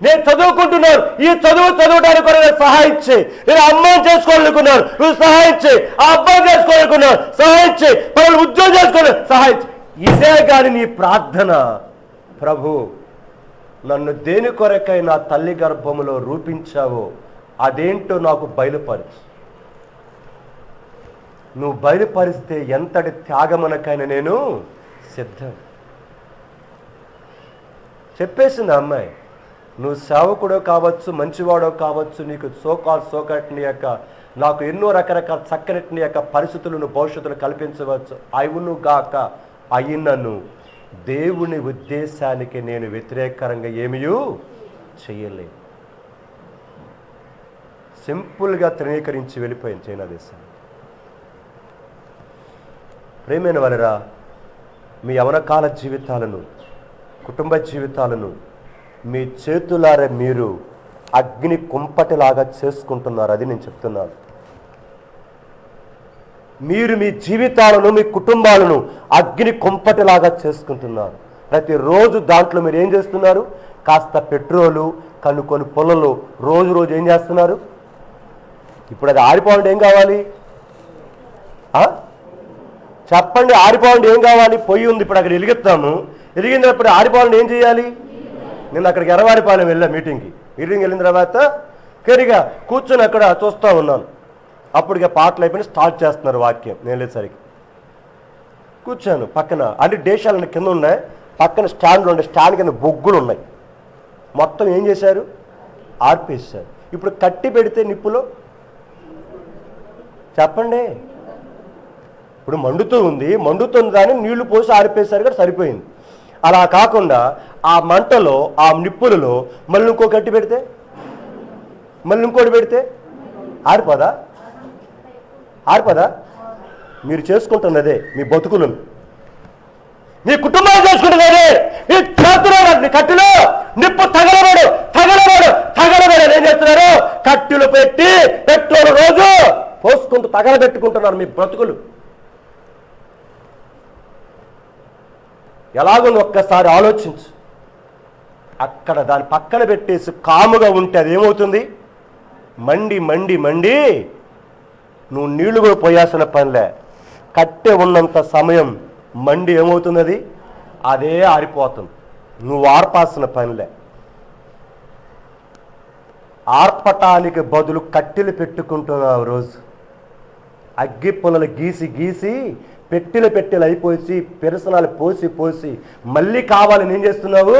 Speaker 1: నేను చదువుకుంటున్నాను, ఈ చదవడానికి కూడా సహాయం చేయి. నేను అమ్మాయిని చేసుకోవాలనుకున్నాను, నువ్వు సహాయం చేయి. ఆ అబ్బాయి చేసుకోవాలనుకున్నాను, సహాయం చేయి. పనులు ఉద్యోగం చేసుకోవాలి, సహాయం చేయి. ఇదే కానీ నీ ప్రార్థన, ప్రభు నన్ను దేని కొరకై నా తల్లి గర్భములో రూపించావో అదేంటో నాకు బయలుపరచు. నువ్వు బయలుపరిస్తే ఎంతటి త్యాగమునకైనా నేను సిద్ధం. చెప్పేసింది అమ్మాయి, నువ్వు సేవకుడో కావచ్చు, మంచివాడో కావచ్చు, నీకు సోకట్ని యొక్క నాకు ఎన్నో రకరకాల చక్కని యొక్క పరిస్థితులను భవిష్యత్తులు కల్పించవచ్చు, అవును గాక అయినను దేవుని ఉద్దేశానికి నేను వ్యతిరేకంగా ఏమీ చేయలేదు. సింపుల్గా తృణీకరించి వెళ్ళిపోయింది చైనా దేశాన్ని. ప్రేమైన వారరా, మీ యవనకాల జీవితాలను కుటుంబ జీవితాలను మీ చేతులారా మీరు అగ్ని కుంపటిలాగా చేసుకుంటున్నారు. అది నేను చెప్తున్నాను. మీరు మీ జీవితాలను, మీ కుటుంబాలను అగ్ని కుంపటిలాగా చేసుకుంటున్నారు. ప్రతిరోజు దాంట్లో మీరు ఏం చేస్తున్నారు? కాస్త పెట్రోలు, కొన్ని పొలలు రోజు రోజు ఏం చేస్తున్నారు? ఇప్పుడు అది ఆరిపోవాలంటే ఏం కావాలి? చెప్పండి, ఆరిపోవాలంటే ఏం కావాలి? పొయ్యి ఉంది, ఇప్పుడు అక్కడ వెలిగిస్తాము. వెలిగినప్పుడు ఆరిపోవాలంటే ఏం చేయాలి? నేను అక్కడికి ఎర్రవారిపాలెం వెళ్ళా మీటింగ్కి. మీటింగ్ వెళ్ళిన తర్వాత కరిగా కూర్చొని అక్కడ చూస్తూ ఉన్నాను. అప్పటికే పాటలు అయిపోయి స్టార్ట్ చేస్తున్నారు వాక్యం. నేను లేసరికి కూర్చోను. పక్కన అన్ని దేశాలను కింద ఉన్నాయి, పక్కన స్టాండ్లు ఉన్నాయి, స్టాండ్ కింద బొగ్గులు ఉన్నాయి. మొత్తం ఏం చేశారు? ఆర్పేశారు. ఇప్పుడు కట్టి పెడితే నిప్పులో చెప్పండి, ఇప్పుడు మండుతుంది దాన్ని నీళ్లు పోసి ఆరిపేశారు కదా, సరిపోయింది. అలా కాకుండా ఆ మంటలో, ఆ నిప్పులలో మళ్ళీ ఇంకో కట్టి పెడితే, మళ్ళీ ఇంకోటి పెడితే ఆరిపోదా? మీరు చేసుకుంటున్నదే మీ బతుకులను, మీ కుటుంబాలు చేసుకుంటున్నదే. మీ చేతుల్లో కట్టిలో నిప్పు తగలబడు ఏం చేస్తున్నారు? కట్టెలు పెట్టి పెట్రోల్ రోజు పోసుకుంటూ తగలబెట్టుకుంటున్నారు మీ బ్రతుకులు. ఎలాగో ఒక్కసారి ఆలోచించు. అక్కడ దాని పక్కన పెట్టేసి కాముగా ఉంటే అది ఏమవుతుంది? మండి మండి మండి నువ్వు నీళ్లు కూడా పోయాల్సిన పనిలే. కట్టె ఉన్నంత సమయం మండి ఏమవుతుంది? అదే ఆరిపోతుంది. నువ్వు ఆర్పాల్సిన పనిలే. ఆర్పటానికి బదులు కట్టెలు పెట్టుకుంటున్నావు. రోజు అగ్గి పొలలు గీసి పెట్టెలు అయిపోయి పెరసనాలు పోసి మళ్ళీ కావాలని ఏం చేస్తున్నావు?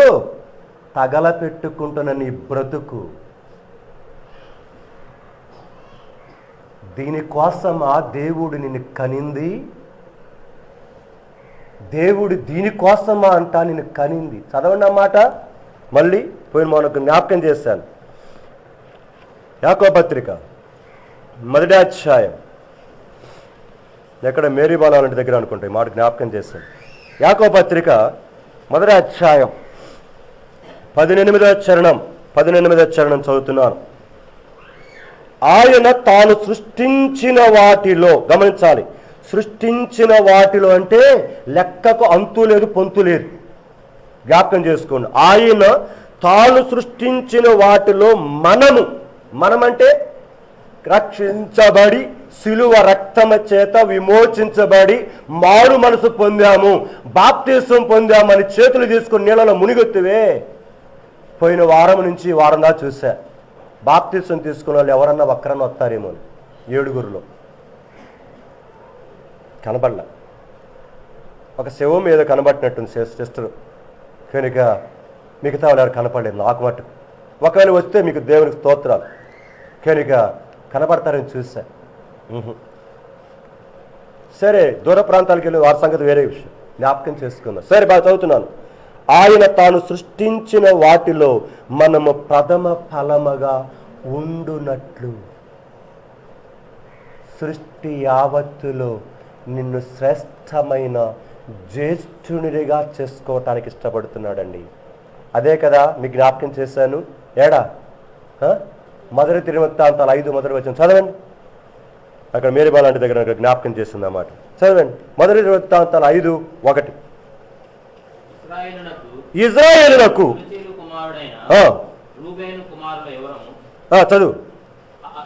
Speaker 1: తగల పెట్టుకుంటున్న నీ బ్రతుకు. దీనికోసమా దేవుడు నిన్ను కనింది? దేవుడు దీనికోసమా అంటా నిన్ను కనింది. చదవండి అన్నమాట. మళ్ళీ పోయిన మనకు జ్ఞాపకం చేశాను. యాకోబు పత్రిక 1వ అధ్యాయం, ఎక్కడ మేరీ బాలాంటి దగ్గర అనుకుంటే మాట జ్ఞాపకం చేశాను. యాకోబు పత్రిక 1వ అధ్యాయం 18వ చరణం చదువుతున్నాను. ఆయన తాను సృష్టించిన వాటిలో, గమనించాలి, సృష్టించిన వాటిలో అంటే లెక్కకు అంతు లేదు, పొంతు లేదు. జ్ఞాపకం చేసుకోండి. ఆయన తాను సృష్టించిన వాటిలో మనమంటే రక్షించబడి శిలువ రక్తము చేత విమోచించబడి మారు మనసు పొందాము, బాప్తిసం పొందామని చేతులు తీసుకుని నీళ్ళలో మునిగొత్తివే. పోయిన వారం నుంచి వారం దాకా చూసా, బాప్తిసం తీసుకున్న వాళ్ళు ఎవరన్నా ఒక్కరన్నా వస్తారేమో. 7గురిలో కనబడలా. ఒక శవం ఏదో కనబట్టినట్టుంది సిస్టర్, కనుక మిగతా వాళ్ళు ఎవరు కనపడలేదు నాకు మట్టు. ఒకవేళ వస్తే మీకు దేవునికి స్తోత్రాలు, కనుక కనబడతారని చూసా. సరే, దూర ప్రాంతాలకు వెళ్ళి వారి సంగతి వేరే విషయం, జ్ఞాపకం చేసుకుందాం. సరే, బాగా చదువుతున్నాను. ఆయన తాను సృష్టించిన వాటిలో మనము ప్రథమ ఫలముగా ఉండునట్లు. సృష్టి యావత్తులో నిన్ను శ్రేష్టమైన జ్యేష్ఠునిగా చేసుకోవటానికి ఇష్టపడుతున్నాడండి. అదే కదా మీకు జ్ఞాపకం చేశాను. ఏడా 1 దినవృత్తాంతాలు 5:1 చదవండి. అక్కడ మేరీ బాలాంటి దగ్గర జ్ఞాపకం చేస్తుంది అన్నమాట. చదవండి 1 దినవృత్తాంతాలు 5:1. ఇజ్రాయేలునకు చదువు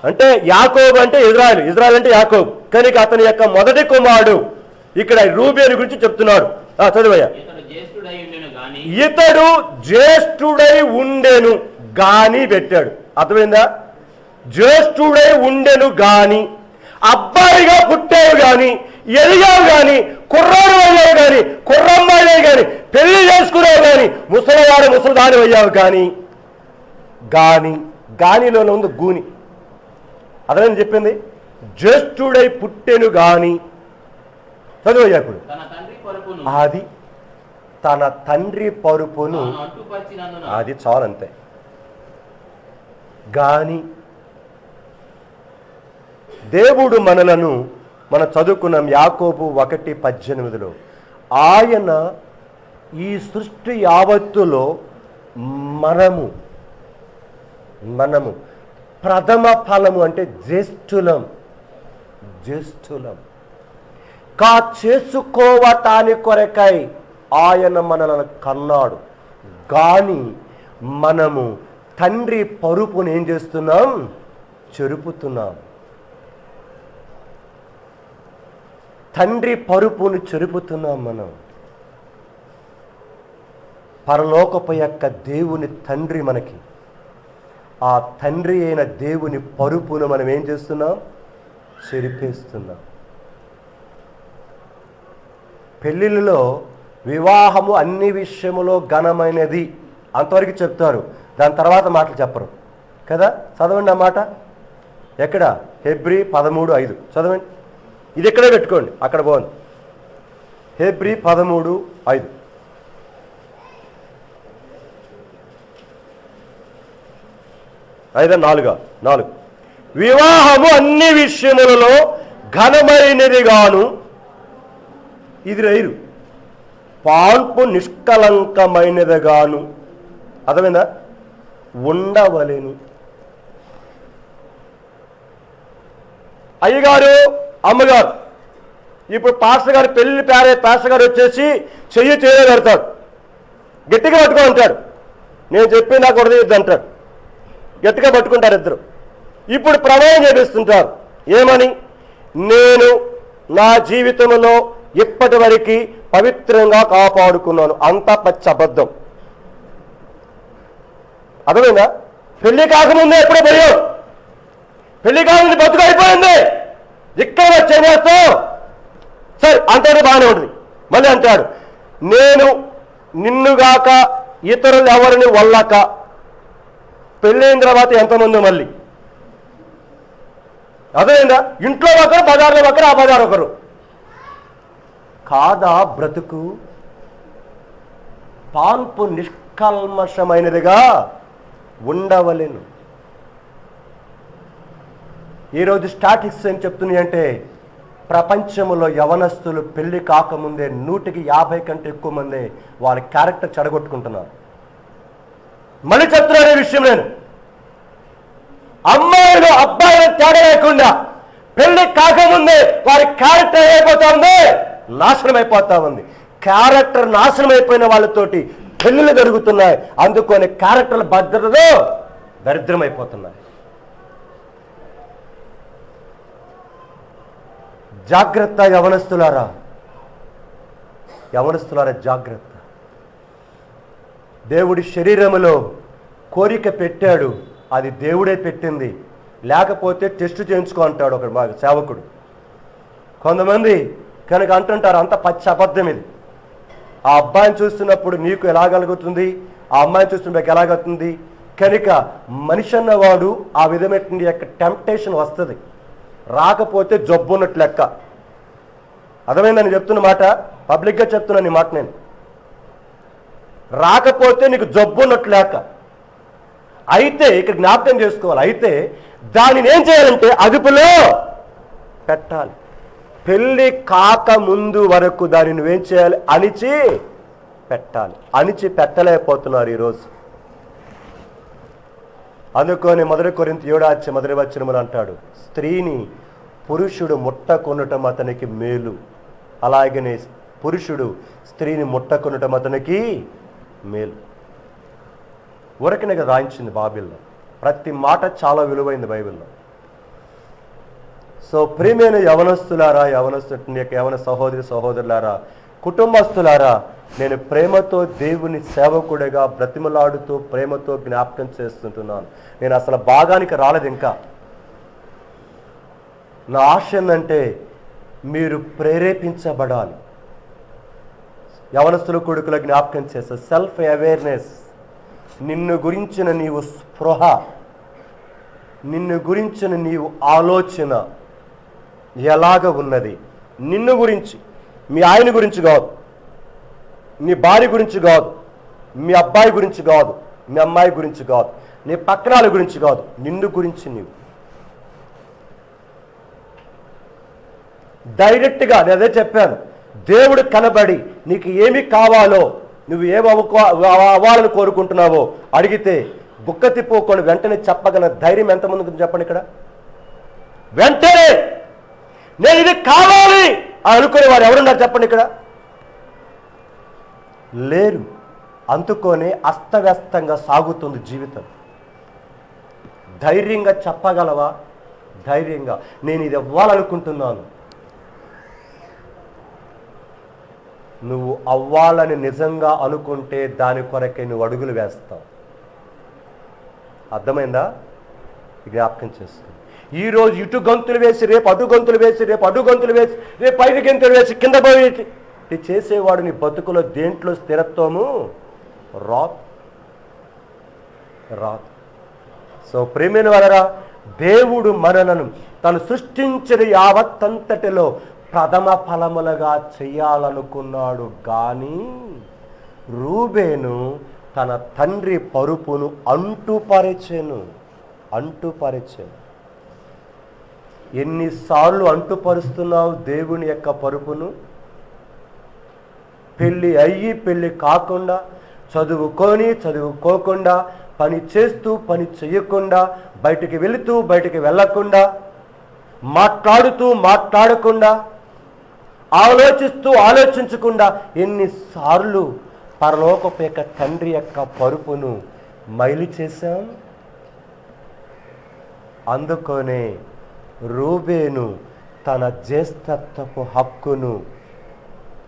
Speaker 1: అంటే యాకోబు అంటే ఇజ్రాయెల్ అంటే యాకోబు, కనుక అతని యొక్క మొదటి కుమారుడు. ఇక్కడ రూబేను గురించి చెప్తున్నాడు. చదువయ్యా. ఇతడు జ్యేష్ఠుడై ఉండెను గాని పెట్టాడు. అర్థమైందా? జ్యేష్ఠుడై ఉండెను గాని, అబ్బాయిగా పుట్టావు గాని, ఎదిగావు గాని, కుర్రాడు అయ్యావు గాని, కుర్రమ్మాయి గాని, పెళ్లి చేసుకున్నావు గాని, ముసలిదాని అయ్యావు గానిలో ఉంది గూని. అదే చెప్పింది. జ్యేష్ఠుడై పుట్టెను గాని, చదువయ్యాకుడు అది తన తండ్రి పరుపును, అది చాలంతే. గాని దేవుడు మనం చదువుకున్నాం యాకోబు 1:18. ఆయన ఈ సృష్టి యావత్తులో మనము ప్రథమ ఫలము అంటే జ్యేష్ఠులం కా చేసుకోవటాని కొరకై ఆయన మనలను కన్నాడు. కానీ మనము తండ్రి పరుపుని ఏం చేస్తున్నాం? చెరుపుతున్నాం. తండ్రి పరుపుని చెరుపుతున్నాం. మనం పరలోకపు యొక్క దేవుని తండ్రి మనకి, ఆ తండ్రి అయిన దేవుని పరుపును మనం ఏం చేస్తున్నాం? చెరిపేస్తున్నాం. పెళ్ళిళ్ళలో వివాహము అన్ని విషయములో ఘనమైనది అంతవరకు చెప్తారు, దాని తర్వాత మాటలు చెప్పరు కదా. చదవండి ఆ మాట. ఎక్కడ? హెబ్రీ 13:5 చదవండి. ఇది ఎక్కడే పెట్టుకోండి, అక్కడ బాగుంది. హెబ్రీ 13:5. ఐదా 4 వివాహము అన్ని విషయములలో ఘనమైనదిగాను, ఇది రైరు పాల్పు నిష్కలంకమైనదిగాను, అర్థమైందా, ఉండవలెను. అయ్యగారు అమ్మగారు, ఇప్పుడు పాస్టర్ గారు పెళ్లి పాస్టర్ గారు వచ్చేసి చెయ్యి చేయగలుగుతాడు, గట్టిగా పట్టుకో అంటాడు. నేను చెప్పి నాకు ఉడదీయద్దు అంటాడు. గట్టిగా పట్టుకుంటారు ఇద్దరు. ఇప్పుడు ప్రమాణం చేపిస్తుంటారు. ఏమని? నేను నా జీవితంలో ఇప్పటి వరకు పవిత్రంగా కాపాడుకున్నాను. అంతా పచ్చి అబద్ధం. అర్థమైందా? పెళ్లి కాకముందే ఎప్పుడో పోయావు, పెళ్లి కాకముందు బతుకు అయిపోయింది, ఇక్కడ వచ్చే చేస్తావు సరే అంతేనే బాగానే ఉంటుంది. మళ్ళీ అంటాడు, నేను నిన్నుగాక ఇతరులు ఎవరిని వల్లక. పెళ్ళైన తర్వాత ఎంతమంది మళ్ళీ? అదేందా? ఇంట్లో ఒకరు, బజార్లో ఒకరు, ఆ బజార్ ఒకరు. కాదా బ్రతుకు? పాల్పు నిష్కల్మషమైనదిగా ఉండవలెను. ఈరోజు స్టాటిస్టిక్స్ ఏం చెప్తున్నాయి అంటే, ప్రపంచంలో యవనస్తులు పెళ్లి కాకముందే 150 కంటే ఎక్కువ మంది వాళ్ళ క్యారెక్టర్ చెడగొట్టుకుంటున్నారు. మళ్ళీ చెప్తున్నాను ఈ విషయం, నేను అమ్మాయిలు అబ్బాయిలు తేడా లేకుండా పెళ్లి కాకముందే వారి క్యారెక్టర్ అయిపోతా ఉంది, నాశనం అయిపోతా ఉంది. క్యారెక్టర్ నాశనం అయిపోయిన వాళ్ళతోటి పెళ్లిళ్ళు జరుగుతున్నాయి. అందుకని క్యారెక్టర్ల భద్రతలో దరిద్రం అయిపోతున్నాయి. జాగ్రత్త యవనస్తులారా, జాగ్రత్త. దేవుడి శరీరములో కోరిక పెట్టాడు, అది దేవుడే పెట్టింది. లేకపోతే టెస్ట్ చేయించుకో అంటాడు ఒక మా సేవకుడు. కొంతమంది కనుక అంటుంటారు, అంత పచ్చి అబద్ధం ఇది. ఆ అబ్బాయిని చూస్తున్నప్పుడు నీకు ఎలాగలుగుతుంది, ఆ అమ్మాయిని చూస్తున్నప్పుడు ఎలాగవుతుంది. కనుక మనిషి అన్నవాడు ఆ విధమైన యొక్క టెంప్టేషన్ వస్తుంది. రాకపోతే జబ్బు ఉన్నట్లు లెక్క. అర్థమైందని చెప్తున్న మాట, పబ్లిక్గా చెప్తున్నాను ఈ మాట. నేను రాకపోతే నీకు జబ్బు ఉన్నట్లు లెక్క. అయితే ఇక్కడ జ్ఞాపకం చేసుకోవాలి, అయితే దానిని ఏం చేయాలంటే అదుపులో పెట్టాలి. పెళ్ళి కాక ముందు వరకు దాన్ని నువ్వేం చేయాలి? అణిచి పెట్టాలి. అణిచి పెట్టలేకపోతున్నారు ఈరోజు. అందుకని 1 కొరింథీ 7:1 అంటాడు, స్త్రీని పురుషుడు ముట్టకొనటం అతనికి మేలు, అలాగనే పురుషుడు స్త్రీని ముట్టకొనటం అతనికి మేలు. ఊరకనే రాయించింది బైబిల్లో. ప్రతి మాట చాలా విలువైంది బైబిల్లో. సో ప్రియమైన యవనస్తులారా, యవన సహోదరి సహోదరులారా, కుటుంబస్తులారా, నేను ప్రేమతో దేవుని సేవకుడిగా బ్రతిమలాడుతూ ప్రేమతో జ్ఞాపకం చేస్తుంటున్నాను. నేను అసలు భాగానికి రాలేదు ఇంకా. నా ఆశ ఏంటంటే మీరు ప్రేరేపించబడాలి. యవనస్తుల కొడుకుల జ్ఞాపకం చేస్తా, సెల్ఫ్ అవేర్నెస్. నిన్ను గురించిన నీవు స్పృహ, నిన్ను గురించిన నీవు ఆలోచన ఎలాగ ఉన్నది? నిన్ను గురించి, మీ ఆయన గురించి కాదు, నీ భార్య గురించి కాదు, మీ అబ్బాయి గురించి కాదు, మీ అమ్మాయి గురించి కాదు, నీ పక్కనాల గురించి కాదు, నిన్ను గురించి నీవు డైరెక్ట్గా. నేను అదే చెప్పాను, దేవుడు కనబడి నీకు ఏమి కావాలో నువ్వు అవ్వాలని కోరుకుంటున్నావో అడిగితే బుక్క తిప్పుకొని వెంటనే చెప్పగల ధైర్యం ఎంతమంది ఉంటుంది చెప్పండి ఇక్కడ? వెంటనే నేను ఇది కావాలి అని అనుకునే వారు ఎవరున్నారు చెప్పండి ఇక్కడ? లేరు. అందుకోనే అస్తవ్యస్తంగా సాగుతుంది జీవితం. ధైర్యంగా చెప్పగలవా? ధైర్యంగా నేను ఇది ఇవ్వాలనుకుంటున్నాను. నువ్వు అవ్వాలని నిజంగా అనుకుంటే దాని కొరకే నువ్వు అడుగులు వేస్తావు. అర్థమైందా? జ్ఞాపకం చేసుకో. ఈరోజు ఇటు గంతులు వేసి రేపు అటు గంతులు వేసి రేపు అటు గంతులు వేసి రేపు పైకి గంతులు వేసి కింద పోయి చేసేవాడు నీ బతుకులో దేంట్లో స్థిరత్వము రాదు. సో ప్రేమైన వారరా, దేవుడు మనలను తను సృష్టించిన యావత్తంతటిలో ప్రథమ ఫలములుగా చేయాలనుకున్నాడు. కానీ రూబేను తన తండ్రి పరుపును అంటుపరిచెను. ఎన్నిసార్లు అంటుపరుస్తున్నావు దేవుని యొక్క పరుపును? పెళ్ళి అయ్యి పెళ్ళి కాకుండా, చదువుకోకుండా, పని చేస్తూ పని చేయకుండా, బయటికి వెళుతూ బయటికి వెళ్ళకుండా, మాట్లాడకుండా, ఆలోచించకుండా ఎన్నిసార్లు పరలోకపేక తండ్రి యొక్క పరుపును మైలి చేశాం. అందుకనే రూబేను తన జ్యేష్ఠత్వపు హక్కును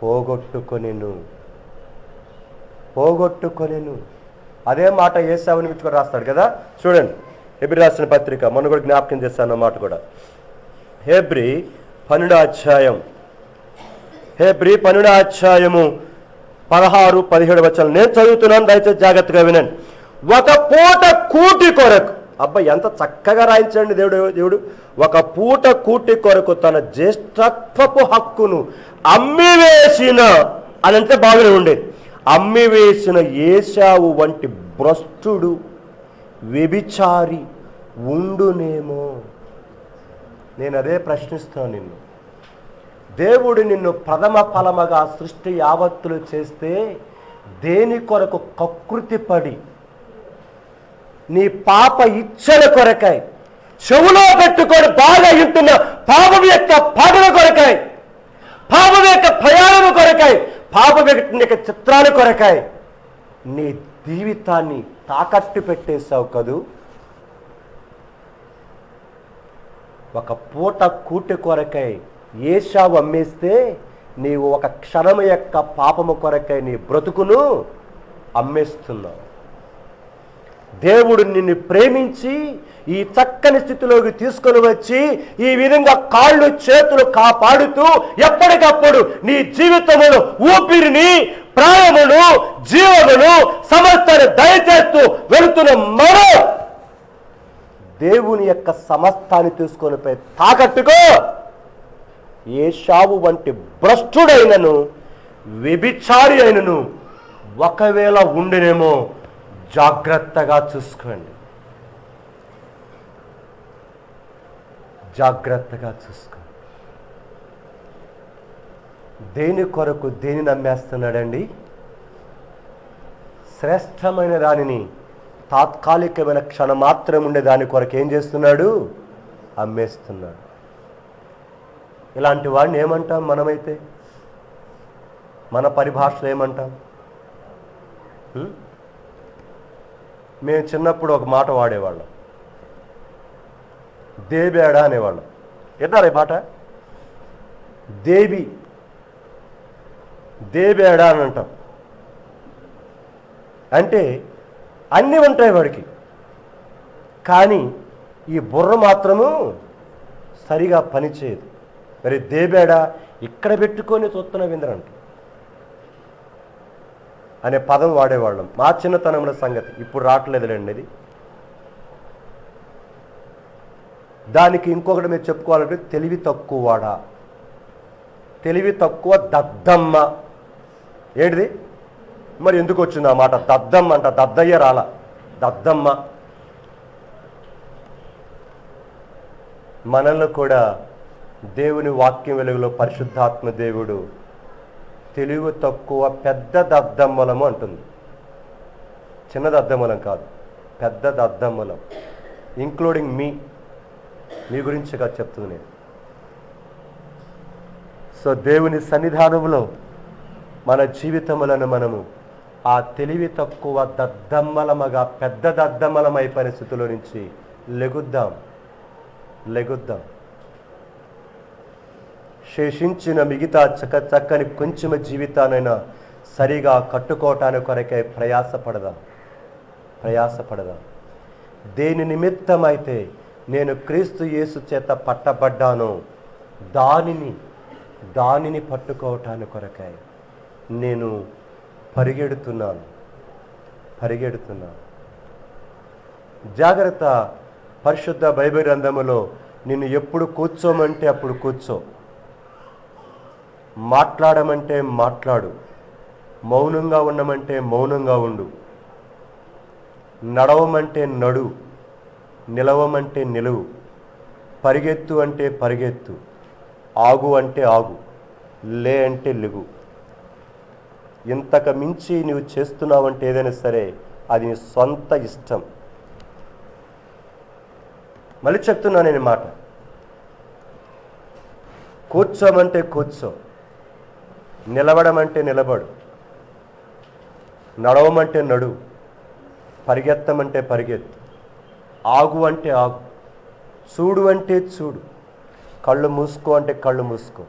Speaker 1: పోగొట్టుకొనెను. అదే మాట ఏశావుని గురించి కూడా రాస్తాడు కదా. చూడండి, హెబ్రీ రాసిన పత్రిక మొన్న కూడా జ్ఞాపకం చేస్తాను అన్నమాట కూడా. హెబ్రీ 12వ అధ్యాయము 16-17 వచనాలు నేను చదువుతున్నాను, దయచేసి జాగ్రత్తగా వినండి. ఒక పూట కూటి కొరకు, అబ్బా ఎంత చక్కగా రాయించండి దేవుడు. ఒక పూట కూటి కొరకు తన జ్యేష్ఠత్వపు హక్కును అమ్మివేసిన అనంటే బాగానే ఉండేది. అమ్మివేసిన ఏశావు వంటి భ్రష్టుడు వ్యభిచారి ఉండునేమో. నేను అదే ప్రశ్నిస్తాను నిన్ను. దేవుడు నిన్ను ప్రథమ ఫలముగా సృష్టి యావత్తులు చేస్తే దేని కొరకు కకృతి పడి నీ పాప ఇచ్చల కొరకై చెవులో పెట్టుకొని బాగా ఇంటున్న పాపం యొక్క పాటల కొరకై, పాపం యొక్క ప్రయాణము కొరకై, పాపం యొక్క చిత్రాల కొరకై నీ జీవితాన్ని తాకట్టు పెట్టేశావు కదూ. ఒక పూట కూటి కొరకై ఏశావు అమ్మేస్తే నీవు ఒక క్షణము యొక్క పాపము కొరకై నీ బ్రతుకును అమ్మేస్తున్నావు. దేవుడు నిన్ను ప్రేమించి ఈ చక్కని స్థితిలోకి తీసుకొని వచ్చి ఈ విధంగా కాళ్ళు చేతులు కాపాడుతూ ఎప్పటికప్పుడు నీ జీవితమును, ఊపిరిని, ప్రాణమును, జీవమును సమస్తాన్ని దయచేస్తూ వెళుతున్న మనం దేవుని యొక్క సమస్తాన్ని తీసుకొని పోయి తాకట్టుకో. ఏశావు వంటి భ్రష్టుడైనను వ్యభిచారి అయినను ఒకవేళ ఉండినేమో జాగ్రత్తగా చూసుకోండి. దేని కొరకు దేని నమ్మేస్తున్నాడండి? శ్రేష్టమైన దానిని, తాత్కాలికమైన క్షణం మాత్రం ఉండే దాని కొరకు ఏం చేస్తున్నాడు? అమ్మేస్తున్నాడు. ఇలాంటి వాడిని ఏమంటాం మనమైతే? మన పరిభాషలో ఏమంటాం? మేము చిన్నప్పుడు ఒక మాట వాడేవాళ్ళం, దేబేడా అనేవాళ్ళం. విన్నారా ఈ మాట? దేబేడా అని అంటాం. అంటే అన్నీ ఉంటాయి వాడికి, కానీ ఈ బుర్ర మాత్రము సరిగా పనిచేయదు. మరి దేబేడా ఇక్కడ పెట్టుకొని చూస్తున్న విందరంట అనే పదం వాడేవాళ్ళం మా చిన్నతనంలో సంగతి. ఇప్పుడు రావట్లేదులేండి ఇది. దానికి ఇంకొకటి మీరు చెప్పుకోవాలంటే తెలివి తక్కువవాడా, తెలివి తక్కువ దద్దమ్మ. ఏంటిది మరి? ఎందుకు వచ్చింది ఆ మాట దద్దమ్మ అంట? దద్దయ్య రాల, దద్దమ్మ. మనల్ని కూడా దేవుని వాక్యం వెలుగులో పరిశుద్ధాత్మ దేవుడు తెలివి తక్కువ పెద్ద దద్దమ్మలము అంటుంది. చిన్న దద్దమ్మలం కాదు, పెద్ద దద్దమ్మలం. ఇంక్లూడింగ్ మీ గురించి కాదు చెప్తుంది నేను. సో దేవుని సన్నిధానంలో మన జీవితములను మనము ఆ తెలివి తక్కువ దద్దమ్మలమగా పెద్ద దద్దమ్మలమైపోయిన స్థితిలో నుంచి లెగుద్దాం. శేషించిన మిగతా చక్కని కొంచెం జీవితానైనా సరిగా కట్టుకోవటానికి కొరకే ప్రయాసపడదాం. దేని నిమిత్తమైతే నేను క్రీస్తు యేసు చేత పట్టబడ్డానో దానిని పట్టుకోవటానికి కొరకై నేను పరిగెడుతున్నాను. జాగ్రత్త. పరిశుద్ధ బైబిల్ గ్రంథములో నిన్ను ఎప్పుడు కూర్చోమంటే అప్పుడు కూర్చో, మాట్లాడమంటే మాట్లాడు, మౌనంగా ఉండమంటే మౌనంగా ఉండు, నడవమంటే నడు, నిలవమంటే నిలువు, పరిగెత్తు అంటే పరిగెత్తు, ఆగు అంటే ఆగు, లే అంటే లెగు. ఇంతకు మించి నువ్వు చేస్తున్నావంటే ఏదైనా సరే అది నీ సొంత ఇష్టం. మళ్ళీ చెప్తున్నా నేను మాట. కూర్చోమంటే కూర్చో, నిలబడమంటే నిలబడు, నడవమంటే నడు, పరిగెత్తమంటే పరిగెత్తు, ఆగు అంటే ఆగు, చూడు అంటే చూడు, కళ్ళు మూసుకో అంటే కళ్ళు మూసుకో,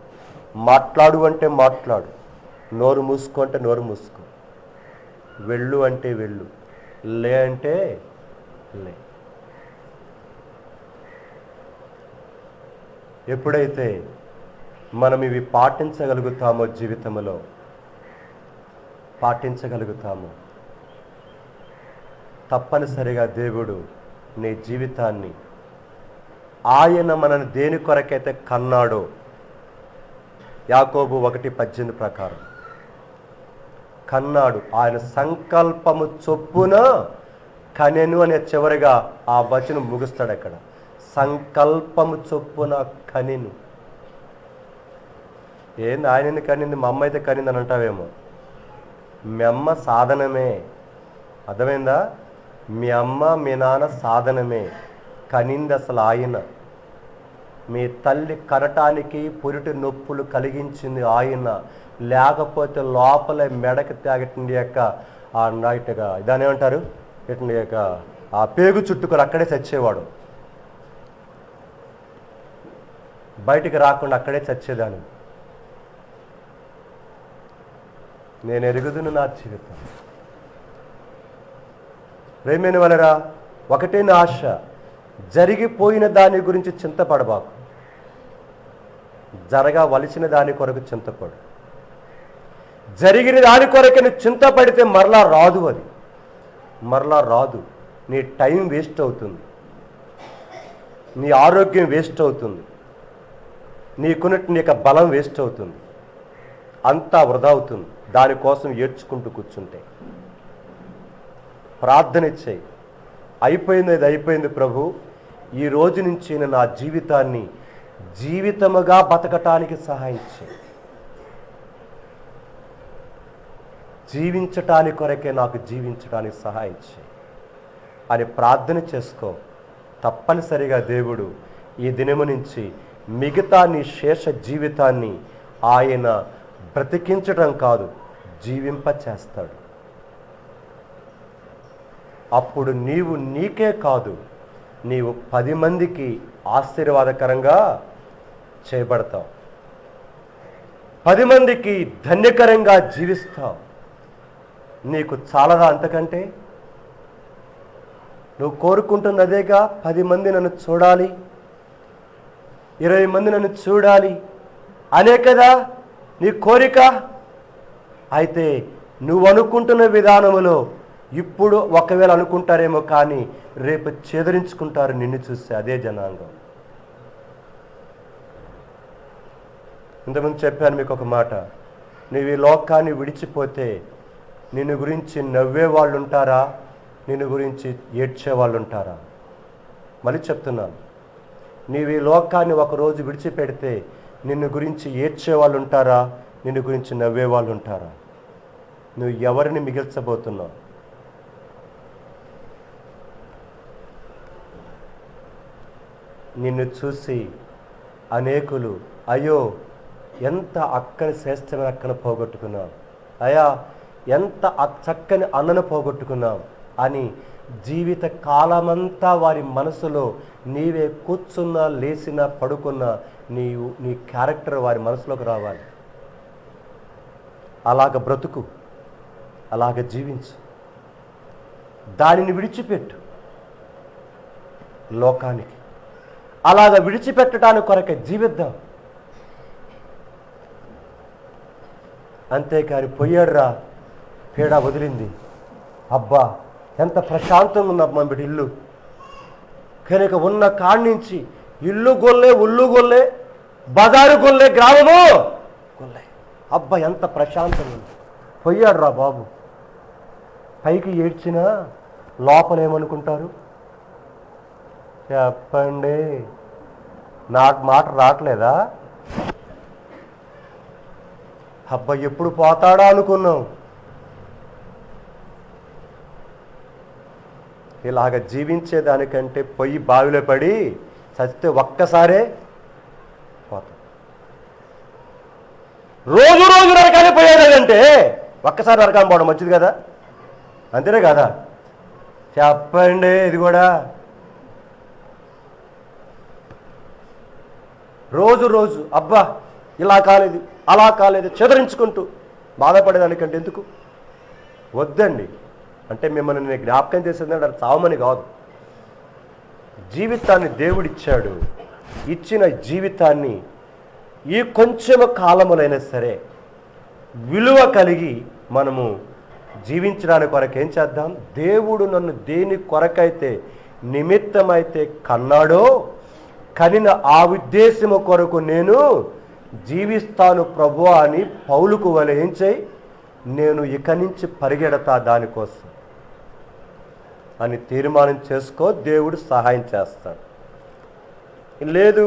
Speaker 1: మాట్లాడు అంటే మాట్లాడు, నోరు మూసుకో అంటే నోరు మూసుకో, వెళ్ళు అంటే వెళ్ళు, లే అంటే లే. ఎప్పుడైతే మనం ఇవి పాటించగలుగుతామో, జీవితంలో పాటించగలుగుతామో, తప్పనిసరిగా దేవుడు నీ జీవితాన్ని, ఆయన మనల్ని దేని కొరకైతే కన్నాడో, యాకోబు 1:18 ప్రకారం కన్నాడు, ఆయన సంకల్పము చొప్పున కనెను అనే చివరిగా ఆ వచనం ముగుస్తాడు. అక్కడ సంకల్పము చొప్పున కనెను. ఏంది ఆయనని కనింది, మా అమ్మ అయితే కనింది అని అంటావేమో. మీ అమ్మ సాధనమే, అర్థమైందా? మీ అమ్మ మీ నాన్న సాధనమే, కనింది అసలు ఆయన. మీ తల్లి కనటానికి పురిటి నొప్పులు కలిగించింది ఆయన, లేకపోతే లోపల మెడకి తాగటండి యొక్క ఆ నైట్గా దాని ఏమంటారు, ఇటు యొక్క ఆ పేగు చుట్టుకొని అక్కడే చచ్చేవాడు, బయటికి రాకుండా అక్కడే చచ్చేదాన్ని. నేను ఎరుగుదును నా జీవితం. ప్రేమైన వలరా, ఒకటే నా ఆశ, జరిగిపోయిన దాని గురించి చింతపడబాకు, జరగవలసిన దాని కొరకు చింతపడు. జరిగిన దాని కొరకు నువ్వు చింతపడితే మరలా రాదు, అది మరలా రాదు. నీ టైం వేస్ట్ అవుతుంది, నీ ఆరోగ్యం వేస్ట్ అవుతుంది, నీకున్నట్టు నీ యొక్క బలం వేస్ట్ అవుతుంది, అంతా వృధా అవుతుంది. దానికోసం ఏడ్చుకుంటూ కూర్చుంటే ప్రార్థన చేయి. అయిపోయింది, అది అయిపోయింది ప్రభు, ఈ రోజు నుంచి నేను నా జీవితాన్ని జీవితముగా బతకటానికి సహాయం చేయి, జీవించటానికి కొరకే నాకు జీవించడానికి సహాయం చేయి అని ప్రార్థన చేసుకో. తప్పనిసరిగా దేవుడు ఈ దినము నుంచి మిగతా నీ శేష జీవితాన్ని ఆయన బ్రతికించడం కాదు, జీవింప చేస్తాడు. అప్పుడు నీవు నీకే కాదు, నీవు 10 మందికి ఆశీర్వాదకరంగా చేయబడతావు, 10 మందికి ధన్యకరంగా జీవిస్తావు. నీకు చాలదా అంతకంటే? నువ్వు కోరుకుంటున్నదేగా, 10 మంది నన్ను చూడాలి, 20 మంది నన్ను చూడాలి అనే కదా నీ కోరిక. అయితే నువ్వు అనుకుంటున్న విధానములో ఇప్పుడు ఒకవేళ అనుకుంటారేమో, కానీ రేపు చెదరించుకుంటారు నిన్ను చూస్తే అదే జనాంగం. ఇంతకుముందు చెప్పాను మీకు ఒక మాట, నువ్వు ఈ లోకాన్ని విడిచిపోతే నిన్ను గురించి నవ్వే వాళ్ళు ఉంటారా, నిన్ను గురించి ఏడ్చే వాళ్ళు ఉంటారా? మళ్ళీ చెప్తున్నాను, నీవు ఈ లోకాన్ని ఒకరోజు విడిచిపెడితే నిన్ను గురించి ఏడ్చే వాళ్ళు ఉంటారా, నిన్ను గురించి నవ్వే వాళ్ళు ఉంటారా? నువ్వు ఎవరిని మిగిల్చబోతున్నావు? నిన్ను చూసి అనేకులు అయ్యో ఎంత అక్కని శ్రేష్టమైన అక్కను పోగొట్టుకున్నాం, అయ్యా ఎంత చక్కని అన్నను పోగొట్టుకున్నాం అని జీవిత కాలమంతా వారి మనసులో నీవే కూర్చున్నా లేచినా పడుకున్నా నీ క్యారెక్టర్ వారి మనసులోకి రావాలి. అలాగ బ్రతుకు, అలాగ జీవించు, దానిని విడిచిపెట్టు. లోకానికి అలాగ విడిచిపెట్టడానికి కొరకే జీవిద్దాం. అంతేకాని పోయాడురా, పీడ వదిలింది, అబ్బా ఎంత ప్రశాంతంగా ఉన్న మన బిడ్డ ఇల్లు, కనుక ఉన్న కాడి నుంచి ఇల్లు గొల్లే, ఉల్లు గొల్లే, బజారు గొల్లే, గ్రామము గొల్లే, అబ్బా ఎంత ప్రశాంతంగా ఉంది. పోయాడురా బాబు. పైకి ఏడ్చినా లోపల ఏమనుకుంటారు చెప్పండి? నాకు మాట రావట్లేదా? అబ్బా ఎప్పుడు పోతాడా అనుకున్నాం. ఇలాగ జీవించేదానికంటే పొయ్యి బావిలో పడి చస్తే ఒక్కసారే పోతాం. రోజు రోజు నరకాన్ని పోయేదంటే ఒక్కసారి నరకాన్ని పోవడం మంచిది కదా, అంతేనే కదా? చెప్పండి. ఇది కూడా రోజు రోజు అబ్బా ఇలా కాలేదు, అలా కాలేదు చెదరించుకుంటూ బాధపడేదానికంటే ఎందుకు? వద్దండి. అంటే మిమ్మల్ని నేను జ్ఞాపకం చేసేదంటే అది చావమని కాదు. జీవితాన్ని దేవుడిచ్చాడు. ఇచ్చిన జీవితాన్ని ఈ కొంచెం కాలములైనా సరే విలువ కలిగి మనము జీవించడానికి కొరకు ఏం చేద్దాం? దేవుడు నన్ను దేని కొరకైతే నిమిత్తమైతే కన్నాడో కనిన ఆ ఉద్దేశము కొరకు నేను జీవిస్తాను ప్రభువా అని పౌలుకు వలె ఏం చేయి, నేను ఇక నుంచి పరిగెడతా దానికోసం అని తీర్మానం చేసుకో. దేవుడు సహాయం చేస్తాడు. లేదు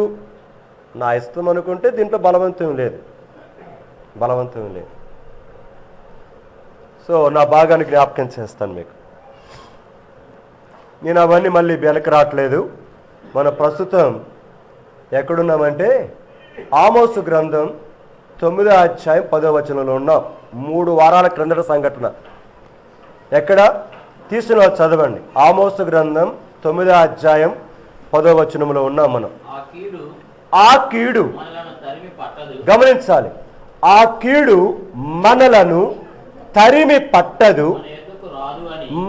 Speaker 1: నా ఇష్టం అనుకుంటే దీంట్లో బలవంతం లేదు. సో నా భాగాన్ని జ్ఞాపకం చేస్తాను మీకు. నేను అవన్నీ మళ్ళీ వెనక్కి రావట్లేదు. మన ప్రస్తుతం ఎక్కడున్నామంటే ఆమోసు గ్రంథం 9వ అధ్యాయం 10వ వచనంలో ఉన్నాం. 3 వారాల క్రిందట సంఘటన. ఎక్కడ తీసిన చదవండి. ఆమోసు గ్రంథం 9వ అధ్యాయం 10వ వచనంలో ఉన్నాం మనం. ఆ కీడు గమనించాలి. ఆ కీడు మనలను తరిమి పట్టదు,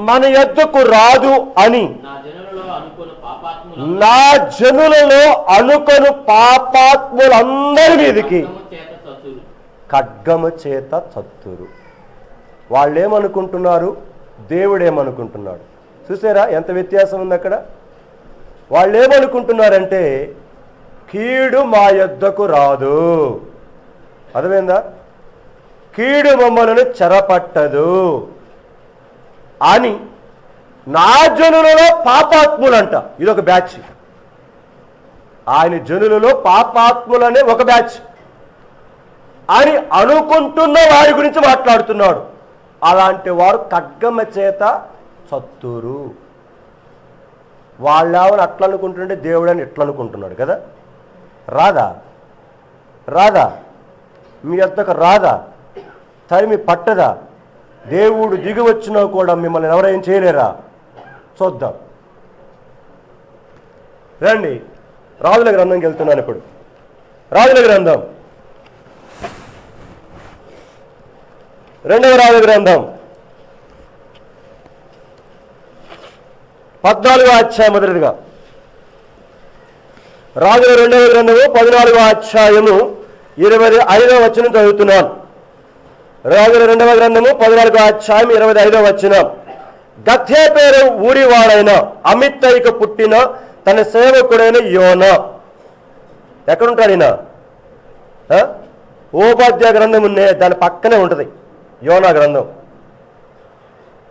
Speaker 1: మన యొద్దకు రాదు అని నా జనులలో అనుకొను పాపాత్ములందరి మీదకి ఖడ్గము చేత చత్తురు. వాళ్ళేమనుకుంటున్నారు, దేవుడేమనుకుంటున్నాడు? చూసారా ఎంత వ్యత్యాసం ఉంది అక్కడ? వాళ్ళేమనుకుంటున్నారంటే కీడు మా యొద్దకు రాదు, అర్థమైందా? కీడు మమ్మలను చెరపట్టదు అని నా జనులలో పాపాత్ములంట. ఇదొక బ్యాచ్. ఆయన జనులలో పాపాత్ములనే ఒక బ్యాచ్ అని అనుకుంటున్న వారి గురించి మాట్లాడుతున్నాడు. అలాంటి వారు ఖడ్గమ చేత చత్తురు. వాళ్ళని అట్లా అనుకుంటుంటే దేవుడని ఎట్లా అనుకుంటున్నాడు కదా? రాదా మీ యొద్దకు రాదా? తరిమి పట్టదా? దేవుడు దిగి వచ్చినా కూడా మిమ్మల్ని ఎవరేం చేయలేరా? చూద్దాం రండి. రాజుల గ్రంథంకి వెళ్తున్నాను ఇప్పుడు. రాజుల గ్రంథం 2వ రాజుల గ్రంథం 14వ అధ్యాయం మొదటిగా. రాజుల 2వ గ్రంథము 14వ అధ్యాయము 25వ వచనం చదువుతున్నాను. రాజుల 2వ గ్రంథము 14వ అధ్యాయం 25వ వచనం. గత్యేపేరు ఊరివాడైన అమిత్తయికి పుట్టిన తన సేవకుడైన యోనా. ఎక్కడుంటాడు ఈయన? ఓపాధ్యాయ గ్రంథం ఉన్నే దాని పక్కనే ఉంటుంది యోనా గ్రంథం.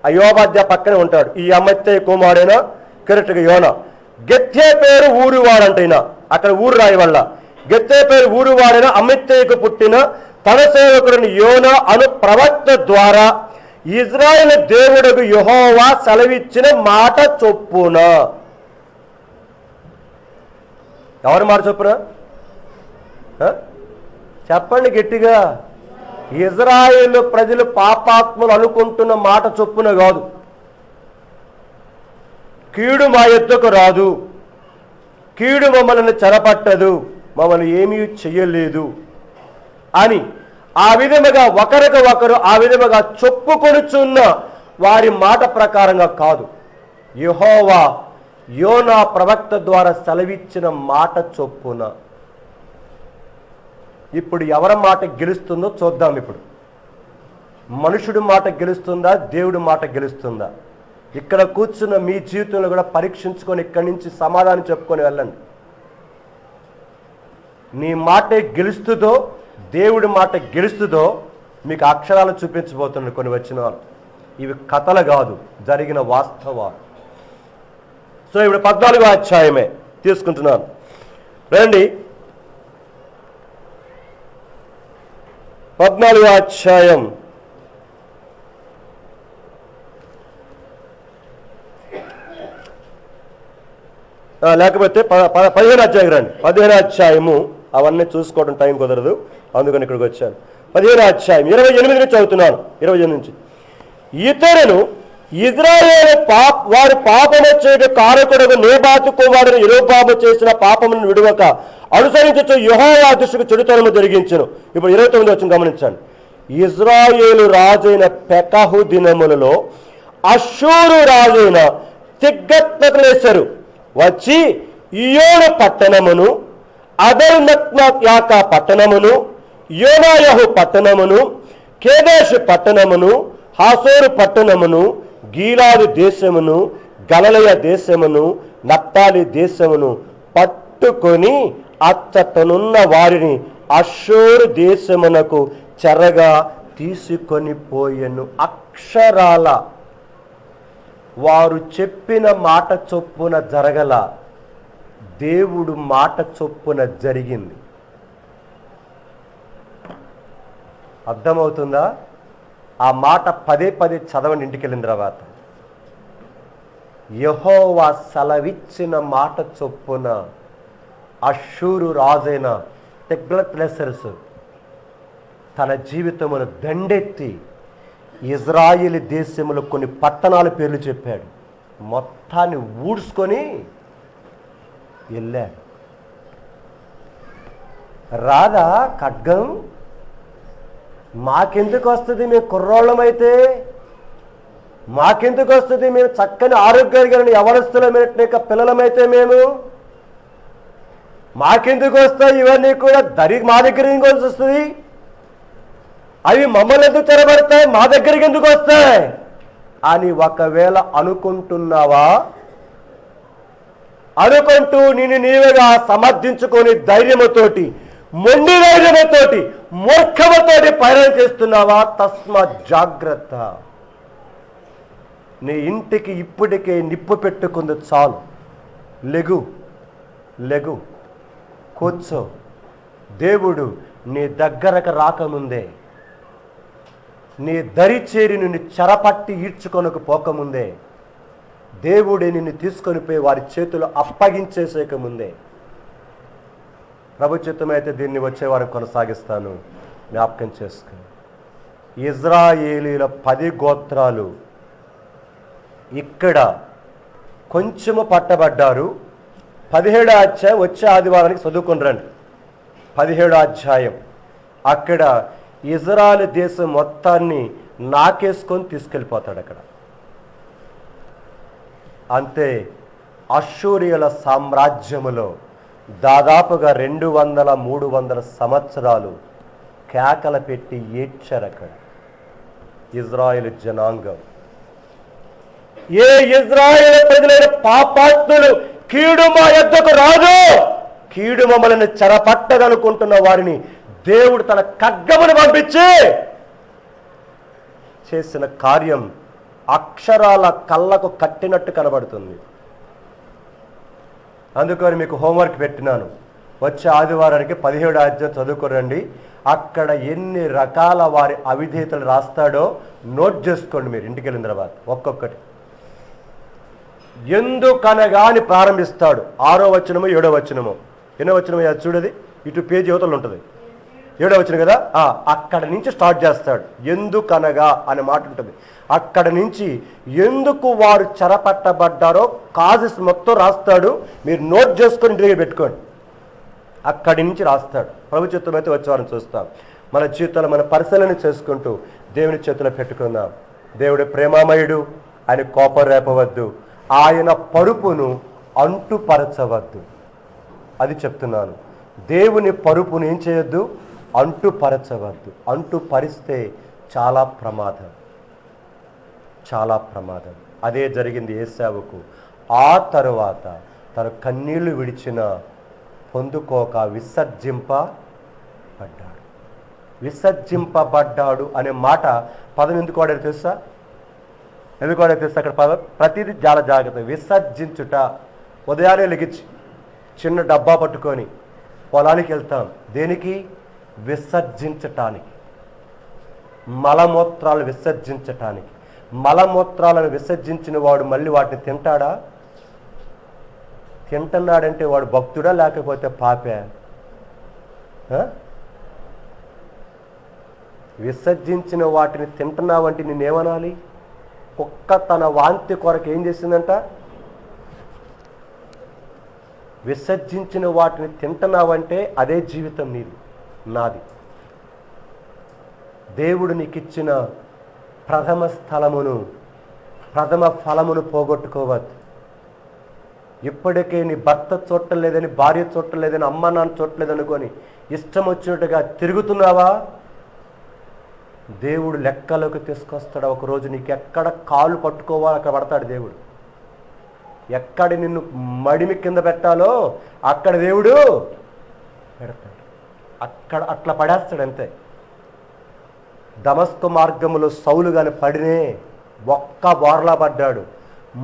Speaker 1: ఆ యోపాధ్యాయ పక్కనే ఉంటాడు. ఈ అమిత్తయ్య కుమారుడైన కరెక్ట్గా యోనా. గత్యేపేరు ఊరివాడంటైనా అక్కడ ఊరు రాయి వల్ల గత్యేపేరు ఊరివాడైన అమిత్తయ్యకు పుట్టిన తన సేవకుడిని యోనా అను ప్రవక్త ద్వారా ఇజ్రాయేలు దేవుడుకు యెహోవా సెలవిచ్చిన మాట చొప్పున. ఎవరి మాట చొప్పున? చెప్పండి గట్టిగా. ఇజ్రాయేలు ప్రజలు పాపాత్ములు అనుకుంటున్న మాట చొప్పున కాదు. కీడు మా యొద్దకు రాదు, కీడు మమ్మల్ని చెరపట్టదు, మమ్మల్ని ఏమీ చెయ్యలేదు అని ఆ విధముగా ఒకరికి ఒకరు ఆ విధముగా చెప్పుకొనుచున్న వారి మాట ప్రకారంగా కాదు, యెహోవా యోనా ప్రవక్త ద్వారా సెలవిచ్చిన మాట చొప్పున. ఇప్పుడు ఎవరి మాట గెలుస్తుందో చూద్దాం. ఇప్పుడు మనుషుడి మాట గెలుస్తుందా, దేవుడి మాట గెలుస్తుందా? ఇక్కడ కూర్చున్న మీ జీవితంలో కూడా పరీక్షించుకొని ఇక్కడి నుంచి సమాధానం చెప్పుకొని వెళ్ళండి. నీ మాటే గెలుస్తుందో దేవుడి మాట గెలుస్తుందో మీకు అక్షరాలు చూపించబోతున్నాడు కొన్ని వచనాలు. ఇవి కథలు కాదు, జరిగిన వాస్తవాలు. సో ఇప్పుడు 14వ అధ్యాయమే తీసుకుంటున్నాను. రండి, 14వ అధ్యాయం లేకపోతే 15వ అధ్యాయం రండి. 15వ అధ్యాయము అవన్నీ చూసుకోవడం టైం కుదరదు, అందుకని ఇక్కడికి వచ్చాను. 15వ అధ్యాయం 28 నుంచి చదువుతున్నాను. 28 నుంచి. ఇతరులు ఇజ్రాయేలు వారు పాపము చేయట కారకుడు నేబాతు కుమారుడు యెరొబాము చేసిన పాపమును విడువక అనుసరించు యెహోవా దృష్టికి చెడుతనము జరిగించెను. ఇప్పుడు 29 వచ్చిన గమనించండి. ఇజ్రాయేలు రాజైన పెకహు దినములలో అష్షూరు రాజైన తిగ్లత్-పిలెసరు వచ్చి ఇయ్యోను పట్టణమును, అబేల్-మఖ్మాయాకా పట్టణమును, యోనాయహు పట్టణమును, కేదేషు పట్టణమును, హాసోరు పట్టణమును, గీలాదు దేశమును, గలిలయ దేశమును, నప్తాలి దేశమును పట్టుకొని అచ్చటనున్న వారిని అష్షూరు దేశమునకు చెరగా తీసుకొని పోయెను. అక్షరాల వారు చెప్పిన మాట చొప్పున జరగల, దేవుడు మాట చొప్పున జరిగింది. అర్థమవుతుందా? ఆ మాట పదే పదే చదవండి ఇంటికి వెళ్ళిన తర్వాత. యెహోవా సెలవిచ్చిన మాట చొప్పున అష్షూరు రాజైన తిగ్లత్-పిలెసరు తన జీవితమును దండెత్తి ఇజ్రాయేలు దేశంలో కొన్ని పట్టణాల పేర్లు చెప్పాడు. మొత్తాన్ని ఊడ్చుకొని వెళ్ళాడు. రాదా ఖడ్గం? మాకెందుకు వస్తుంది? మేము కుర్రోళ్ళమైతే మాకెందుకు వస్తుంది? మేము చక్కని ఆరోగ్యాన్ని యవనస్తులమైన పిల్లలమైతే మేము మాకెందుకు వస్తాయి? ఇవన్నీ కూడా మా దగ్గర ఎందుకు వస్తుంది? అవి మమ్మల్ని ఎందుకు చెరబడతాయి? మా దగ్గరికి ఎందుకు వస్తాయి అని ఒకవేళ అనుకుంటున్నావా? అనుకుంటూ నిన్ను నీవుగా సమర్థించుకొని ధైర్యముతోటి, మొండి ధైర్యముతోటి, మూర్ఖముతోటి ప్రయాణం చేస్తున్నావా? తస్మాత్ జాగ్రత్త. నీ ఇంటికి ఇప్పటికే నిప్పు పెట్టుకుంది చాలు. లెగు లెగు, కూర్చో. దేవుడు నీ దగ్గరకు రాకముందే, నీ దరి చేరి నిన్ను చెరపట్టి ఈడ్చుకొనకు పోకముందే, దేవుడే నిన్ను తీసుకొని పోయి వారి చేతులు అప్పగించేసేక ముందే, ప్రభు చిత్తమైతే దీన్ని వచ్చే వారు కొనసాగిస్తాను. జ్ఞాపకం చేసుకుని ఇజ్రాయేలీల 10 గోత్రాలు ఇక్కడ కొంచెము పట్టబడ్డారు. 17వ అధ్యాయం వచ్చే ఆదివారానికి చదువుకుని రండి. 17వ అధ్యాయం అక్కడ ఇజ్రాయేలు దేశం మొత్తాన్ని నాకేసుకొని తీసుకెళ్ళిపోతాడు. అక్కడ అంతే. అష్షూరియుల సామ్రాజ్యములో దాదాపుగా 200-300 సంవత్సరాలు కేకల పెట్టి ఏడ్చారు అక్కడ ఇజ్రాయేలు జనాంగం. ఏ ఇజ్రాయేలు ప్రజలైన పాపాత్ములు కీడు మా యొద్దకు రాదు, కీడు మమ్మల్ని చెరపట్టదనుకుంటున్న వారిని దేవుడు తన ఖడ్గమును పంపించి చేసిన కార్యం అక్షరాల కళ్ళకు కట్టినట్టు కనబడుతుంది. అందుకని మీకు హోంవర్క్ పెట్టినాను. వచ్చే ఆదివారానికి 17వ అధ్యాయం చదువుకోరండి. అక్కడ ఎన్ని రకాల వారి అవిధేయతలు రాస్తాడో నోట్ చేసుకోండి మీరు ఇంటికి వెళ్ళిన తర్వాత ఒక్కొక్కటి. ఎందుకనగా అని ప్రారంభిస్తాడు. 6వ వచనము 7వ వచనము. ఎన్నో వచనము చూడది, ఇటు పేజీ యువతలు ఉంటుంది. 7వ వచనం కదా, అక్కడ నుంచి స్టార్ట్ చేస్తాడు. ఎందుకనగా అనే మాట ఉంటుంది. అక్కడ నుంచి ఎందుకు వారు చెరపట్టబడ్డారో కాజెస్ మొత్తం రాస్తాడు. మీరు నోట్ చేసుకొని ఇంటి దగ్గర పెట్టుకోండి. అక్కడి నుంచి రాస్తాడు. ప్రభు చిత్తం అయితే వచ్చేవారిని చూస్తాం. మన జీవితాలు మన పరిశీలన చేసుకుంటూ దేవుని చేతిలో పెట్టుకుందాం. దేవుడు ప్రేమామయుడు, ఆయన కోపం రేపవద్దు, ఆయన పరుపును అంటుపరచవద్దు. అది చెప్తున్నాను. దేవుని పరుపును ఏం చేయొద్దు, అంటుపరచవద్దు. అంటుపరిస్తే చాలా ప్రమాదం, చాలా ప్రమాదం. అదే జరిగింది ఏశావుకు. ఆ తరువాత తన కన్నీళ్లు విడిచిన పొందుకోక విసర్జింపబడ్డాడు. విసర్జింపబడ్డాడు అనే మాట పదం ఎందుకు వాడారు తెలుసా? ఎందుకు వాడారు తెలుసా? అక్కడ పదం ప్రతిదీ చాలా జాగ్రత్త. విసర్జించుట. ఉదయాన్నే లెగిచ్చి చిన్న డబ్బా పట్టుకొని పొలానికి వెళ్తాం. దేనికి? విసర్జించటానికి, మలమూత్రాలు విసర్జించటానికి. మలమూత్రాలను విసర్జించిన వాడు మళ్ళీ వాటిని తింటాడా? తింటున్నాడంటే వాడు భక్తుడా లేకపోతే పాపే? విసర్జించిన వాటిని తింటున్నావంటే నేనేమనాలి? కుక్క తన వాంతి కొరకు ఏం చేసిందంట? విసర్జించిన వాటిని తింటున్నావంటే అదే జీవితం నీది, నాది. దేవుడు నీకు ఇచ్చిన ప్రథమ స్థలమును, ప్రథమ ఫలమును పోగొట్టుకోవద్దు. ఇప్పటికే నీ భర్త చూడలేదని, భార్య చూడలేదని, అమ్మ నాన్న చూడలేదనుకొని ఇష్టం వచ్చినట్టుగా తిరుగుతున్నావా? దేవుడు లెక్కలోకి తీసుకొస్తాడు. ఒకరోజు నీకు ఎక్కడ కాళ్ళు పట్టుకోవాలో అక్కడ పడతాడు దేవుడు. ఎక్కడ నిన్ను మడిమి కింద పెట్టాలో అక్కడ దేవుడు పెడతాడు. అక్కడ అట్లా పడేస్తాడు అంతే. దమస్కు మార్గములో సౌలు గాని పడినే ఒక్క బోర్లా పడ్డాడు.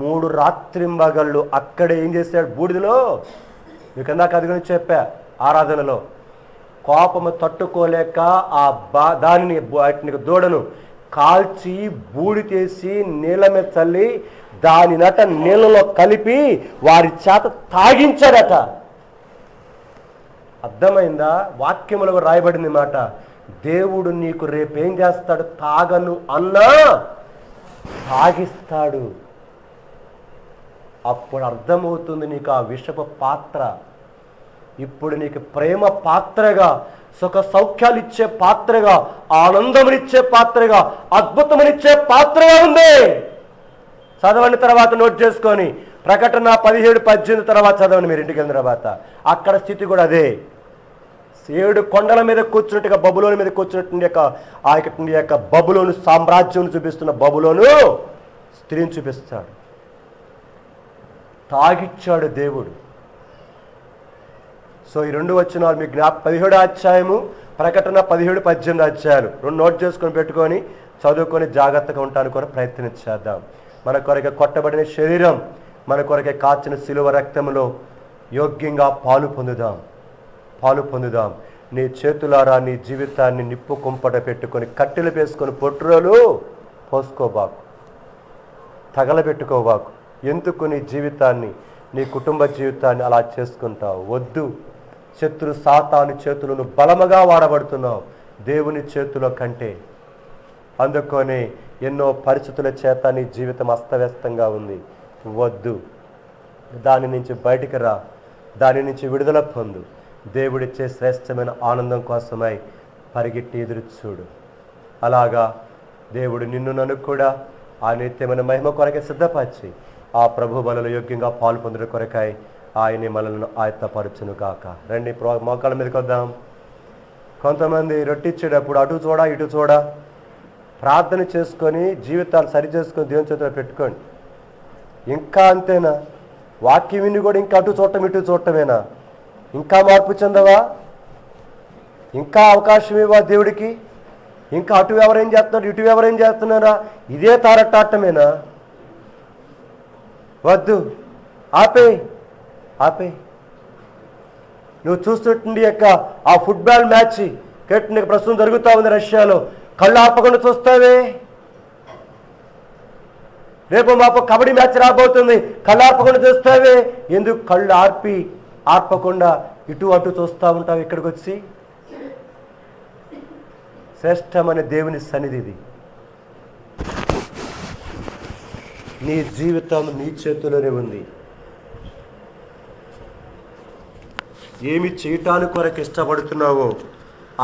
Speaker 1: 3 రాత్రింబగళ్ళు అక్కడే ఏం చేశాడు? బూడిదలో. మీకు ఇందాక అది గురించి చెప్పా ఆరాధనలో. కోపము తట్టుకోలేక దానిని దూడను కాల్చి బూడి చేసి నీళ్ళ మీద చల్లి దానినట నీళ్ళలో కలిపి వారి చేత తాగించాడట. అర్థమైందా? వాక్యములో రాయబడింది మాట. దేవుడు నీకు రేపేం చేస్తాడు? తాగను అన్నా తాగిస్తాడు. అప్పుడు అర్థమవుతుంది నీకు ఆ విషపు పాత్ర ఇప్పుడు నీకు ప్రేమ పాత్రగా, సుఖ సౌఖ్యాలు ఇచ్చే పాత్రగా, ఆనందమునిచ్చే పాత్రగా, అద్భుతమునిచ్చే పాత్రగా ఉంది. చదవండి, తర్వాత నోట్ చేసుకొని. ప్రకటన 17:18 తర్వాత చదవండి మీరు ఇంటికి వెళ్ళిన తర్వాత. అక్కడ స్థితి కూడా అదే. 7 కొండల మీద కూర్చున్నట్టుగా బబులోను మీద కూర్చున్నట్టు ఆ యొక్క బబులోను సామ్రాజ్యం చూపిస్తున్న బబులోను స్త్రీని చూపిస్తాడు. తాగిచ్చాడు దేవుడు. సో ఈ 2 వచనాలు మీకు 17వ అధ్యాయము, ప్రకటన 17-18 అధ్యాయాలు 2 నోట్ చేసుకొని పెట్టుకొని చదువుకొని జాగ్రత్తగా ఉండడానికి కూడా ప్రయత్నించేద్దాం. మన కొరకే కొట్టబడిన శరీరం, మన కొరకే కాచిన శిలువ రక్తంలో యోగ్యంగా పాలు పొందుదాం. నీ చేతులారా నీ జీవితాన్ని నిప్పు కుంపట పెట్టుకొని కట్టెలు వేసుకొని పొట్టురోలు పోసుకోబాకు, తగలబెట్టుకోబాకు. ఎందుకు నీ జీవితాన్ని, నీ కుటుంబ జీవితాన్ని అలా చేసుకుంటావు? వద్దు. శత్రు సాతాను చేతులను బలముగా వాడబడుతున్నావు దేవుని చేతిలో కంటే. అందుకని ఎన్నో పరిస్థితుల చేత నీ జీవితం అస్తవ్యస్తంగా ఉంది. వద్దు. దాని నుంచి బయటికి రా, దాని నుంచి విడుదల పొందు. దేవుడిచ్చే శ్రేష్టమైన ఆనందం కోసమై పరిగెట్టి ఎదురు చూడు. అలాగా దేవుడు నిన్ను నన్ను కూడా ఆ నిత్యమైన మహిమ కొరకే సిద్ధపరిచి ఆ ప్రభు బలలో యోగ్యంగా పాలు పొందడం కొరకాయ ఆయన మనలను ఆయత్తపరచును కాక. రండి మోకాళ్ళ మీదకి వద్దాం. కొంతమంది రొట్టిచ్చేటప్పుడు అటు చూడా ఇటు చూడా ప్రార్థన చేసుకొని జీవితాలు సరి చేసుకొని దేవుని చేతిలో పెట్టుకోండి. ఇంకా అంతేనా? వాక్యం విని కూడా ఇంకా అటు చూడటం ఇటు చూడటమేనా? ఇంకా మార్పు చెందవా? ఇంకా అవకాశం ఇవ్వా దేవుడికి? ఇంకా అటు ఎవరేం చేస్తున్నారు, ఇటు ఎవరేం చేస్తున్నారా? ఇదే తారట్టాటమేనా? వద్దు. ఆపే. నువ్వు చూస్తుంటే యొక్క ఆ ఫుట్బాల్ మ్యాచ్ నీకు ప్రస్తుతం జరుగుతూ ఉంది రష్యాలో, కళ్ళు ఆపకుండా చూస్తావే. రేపు మాపు కబడ్డీ మ్యాచ్ రాబోతుంది, కళ్ళు ఆర్పకుండా చూస్తావే. ఎందుకు కళ్ళు ఆర్పకుండా ఇటు అటు చూస్తూ ఉంటావు? ఇక్కడికి వచ్చి శ్రేష్టమైన దేవుని సన్నిధి ఇది. నీ జీవితం నీ చేతిలోనే ఉంది. ఏమి చేయటానికి కొరకు ఇష్టపడుతున్నావో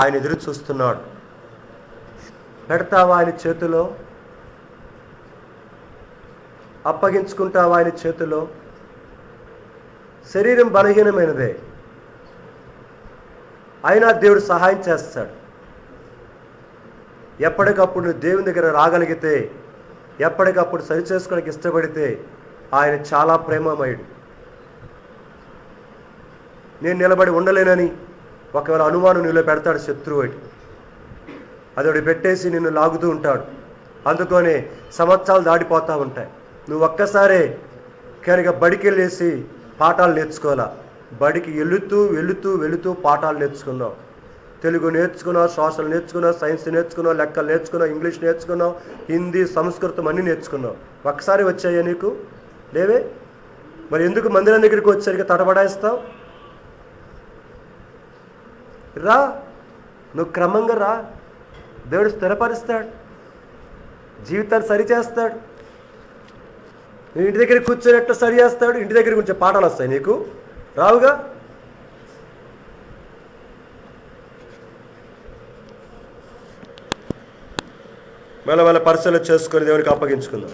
Speaker 1: ఆయన ఎదురు చూస్తున్నాడు. పెడతావా ఆయన చేతిలో? అప్పగించుకుంటావా ఆయన చేతిలో? శరీరం బలహీనమైనదే, అయినా దేవుడు సహాయం చేస్తాడు. ఎప్పటికప్పుడు నువ్వు దేవుని దగ్గర రాగలిగితే, ఎప్పటికప్పుడు సరిచేసుకోవడానికి ఇష్టపడితే ఆయన చాలా ప్రేమమయుడు. నేను నిలబడి ఉండలేనని ఒకవేళ అనుమానం నీలో పెడతాడు శత్రువు. అదొకటి పెట్టేసి నిన్ను లాగుతూ ఉంటాడు. అందుకనే సంవత్సరాలు దాటిపోతూ ఉంటాయి. నువ్వు ఒక్కసారే కనుక బడికి వెళ్ళేసి పాఠాలు నేర్చుకోవాలా. బడికి వెళుతూ పాఠాలు నేర్చుకున్నావు. తెలుగు నేర్చుకున్నావు, సోషల్ నేర్చుకున్నావు, సైన్స్ నేర్చుకున్నావు, లెక్కలు నేర్చుకున్నావు, ఇంగ్లీష్ నేర్చుకున్నావు, హిందీ, సంస్కృతం అన్నీ నేర్చుకున్నావు. ఒక్కసారి వచ్చాయా నీకు? లేవే. మరి ఎందుకు మందిరం దగ్గరికి వచ్చేసరికి తడబడాయిస్తావు? రా, నువ్వు క్రమంగా రా. దేవుడు స్థిరపరుస్తాడు, జీవితాన్ని సరిచేస్తాడు. నువ్వు ఇంటి దగ్గర కూర్చొని సరి చేస్తాడు. ఇంటి దగ్గర కొంచెం పాఠాలు వస్తాయి నీకు, రావుగా. మళ్ళీ పరిశీలన చేసుకొని దేవునికి అప్పగించుకుందాం.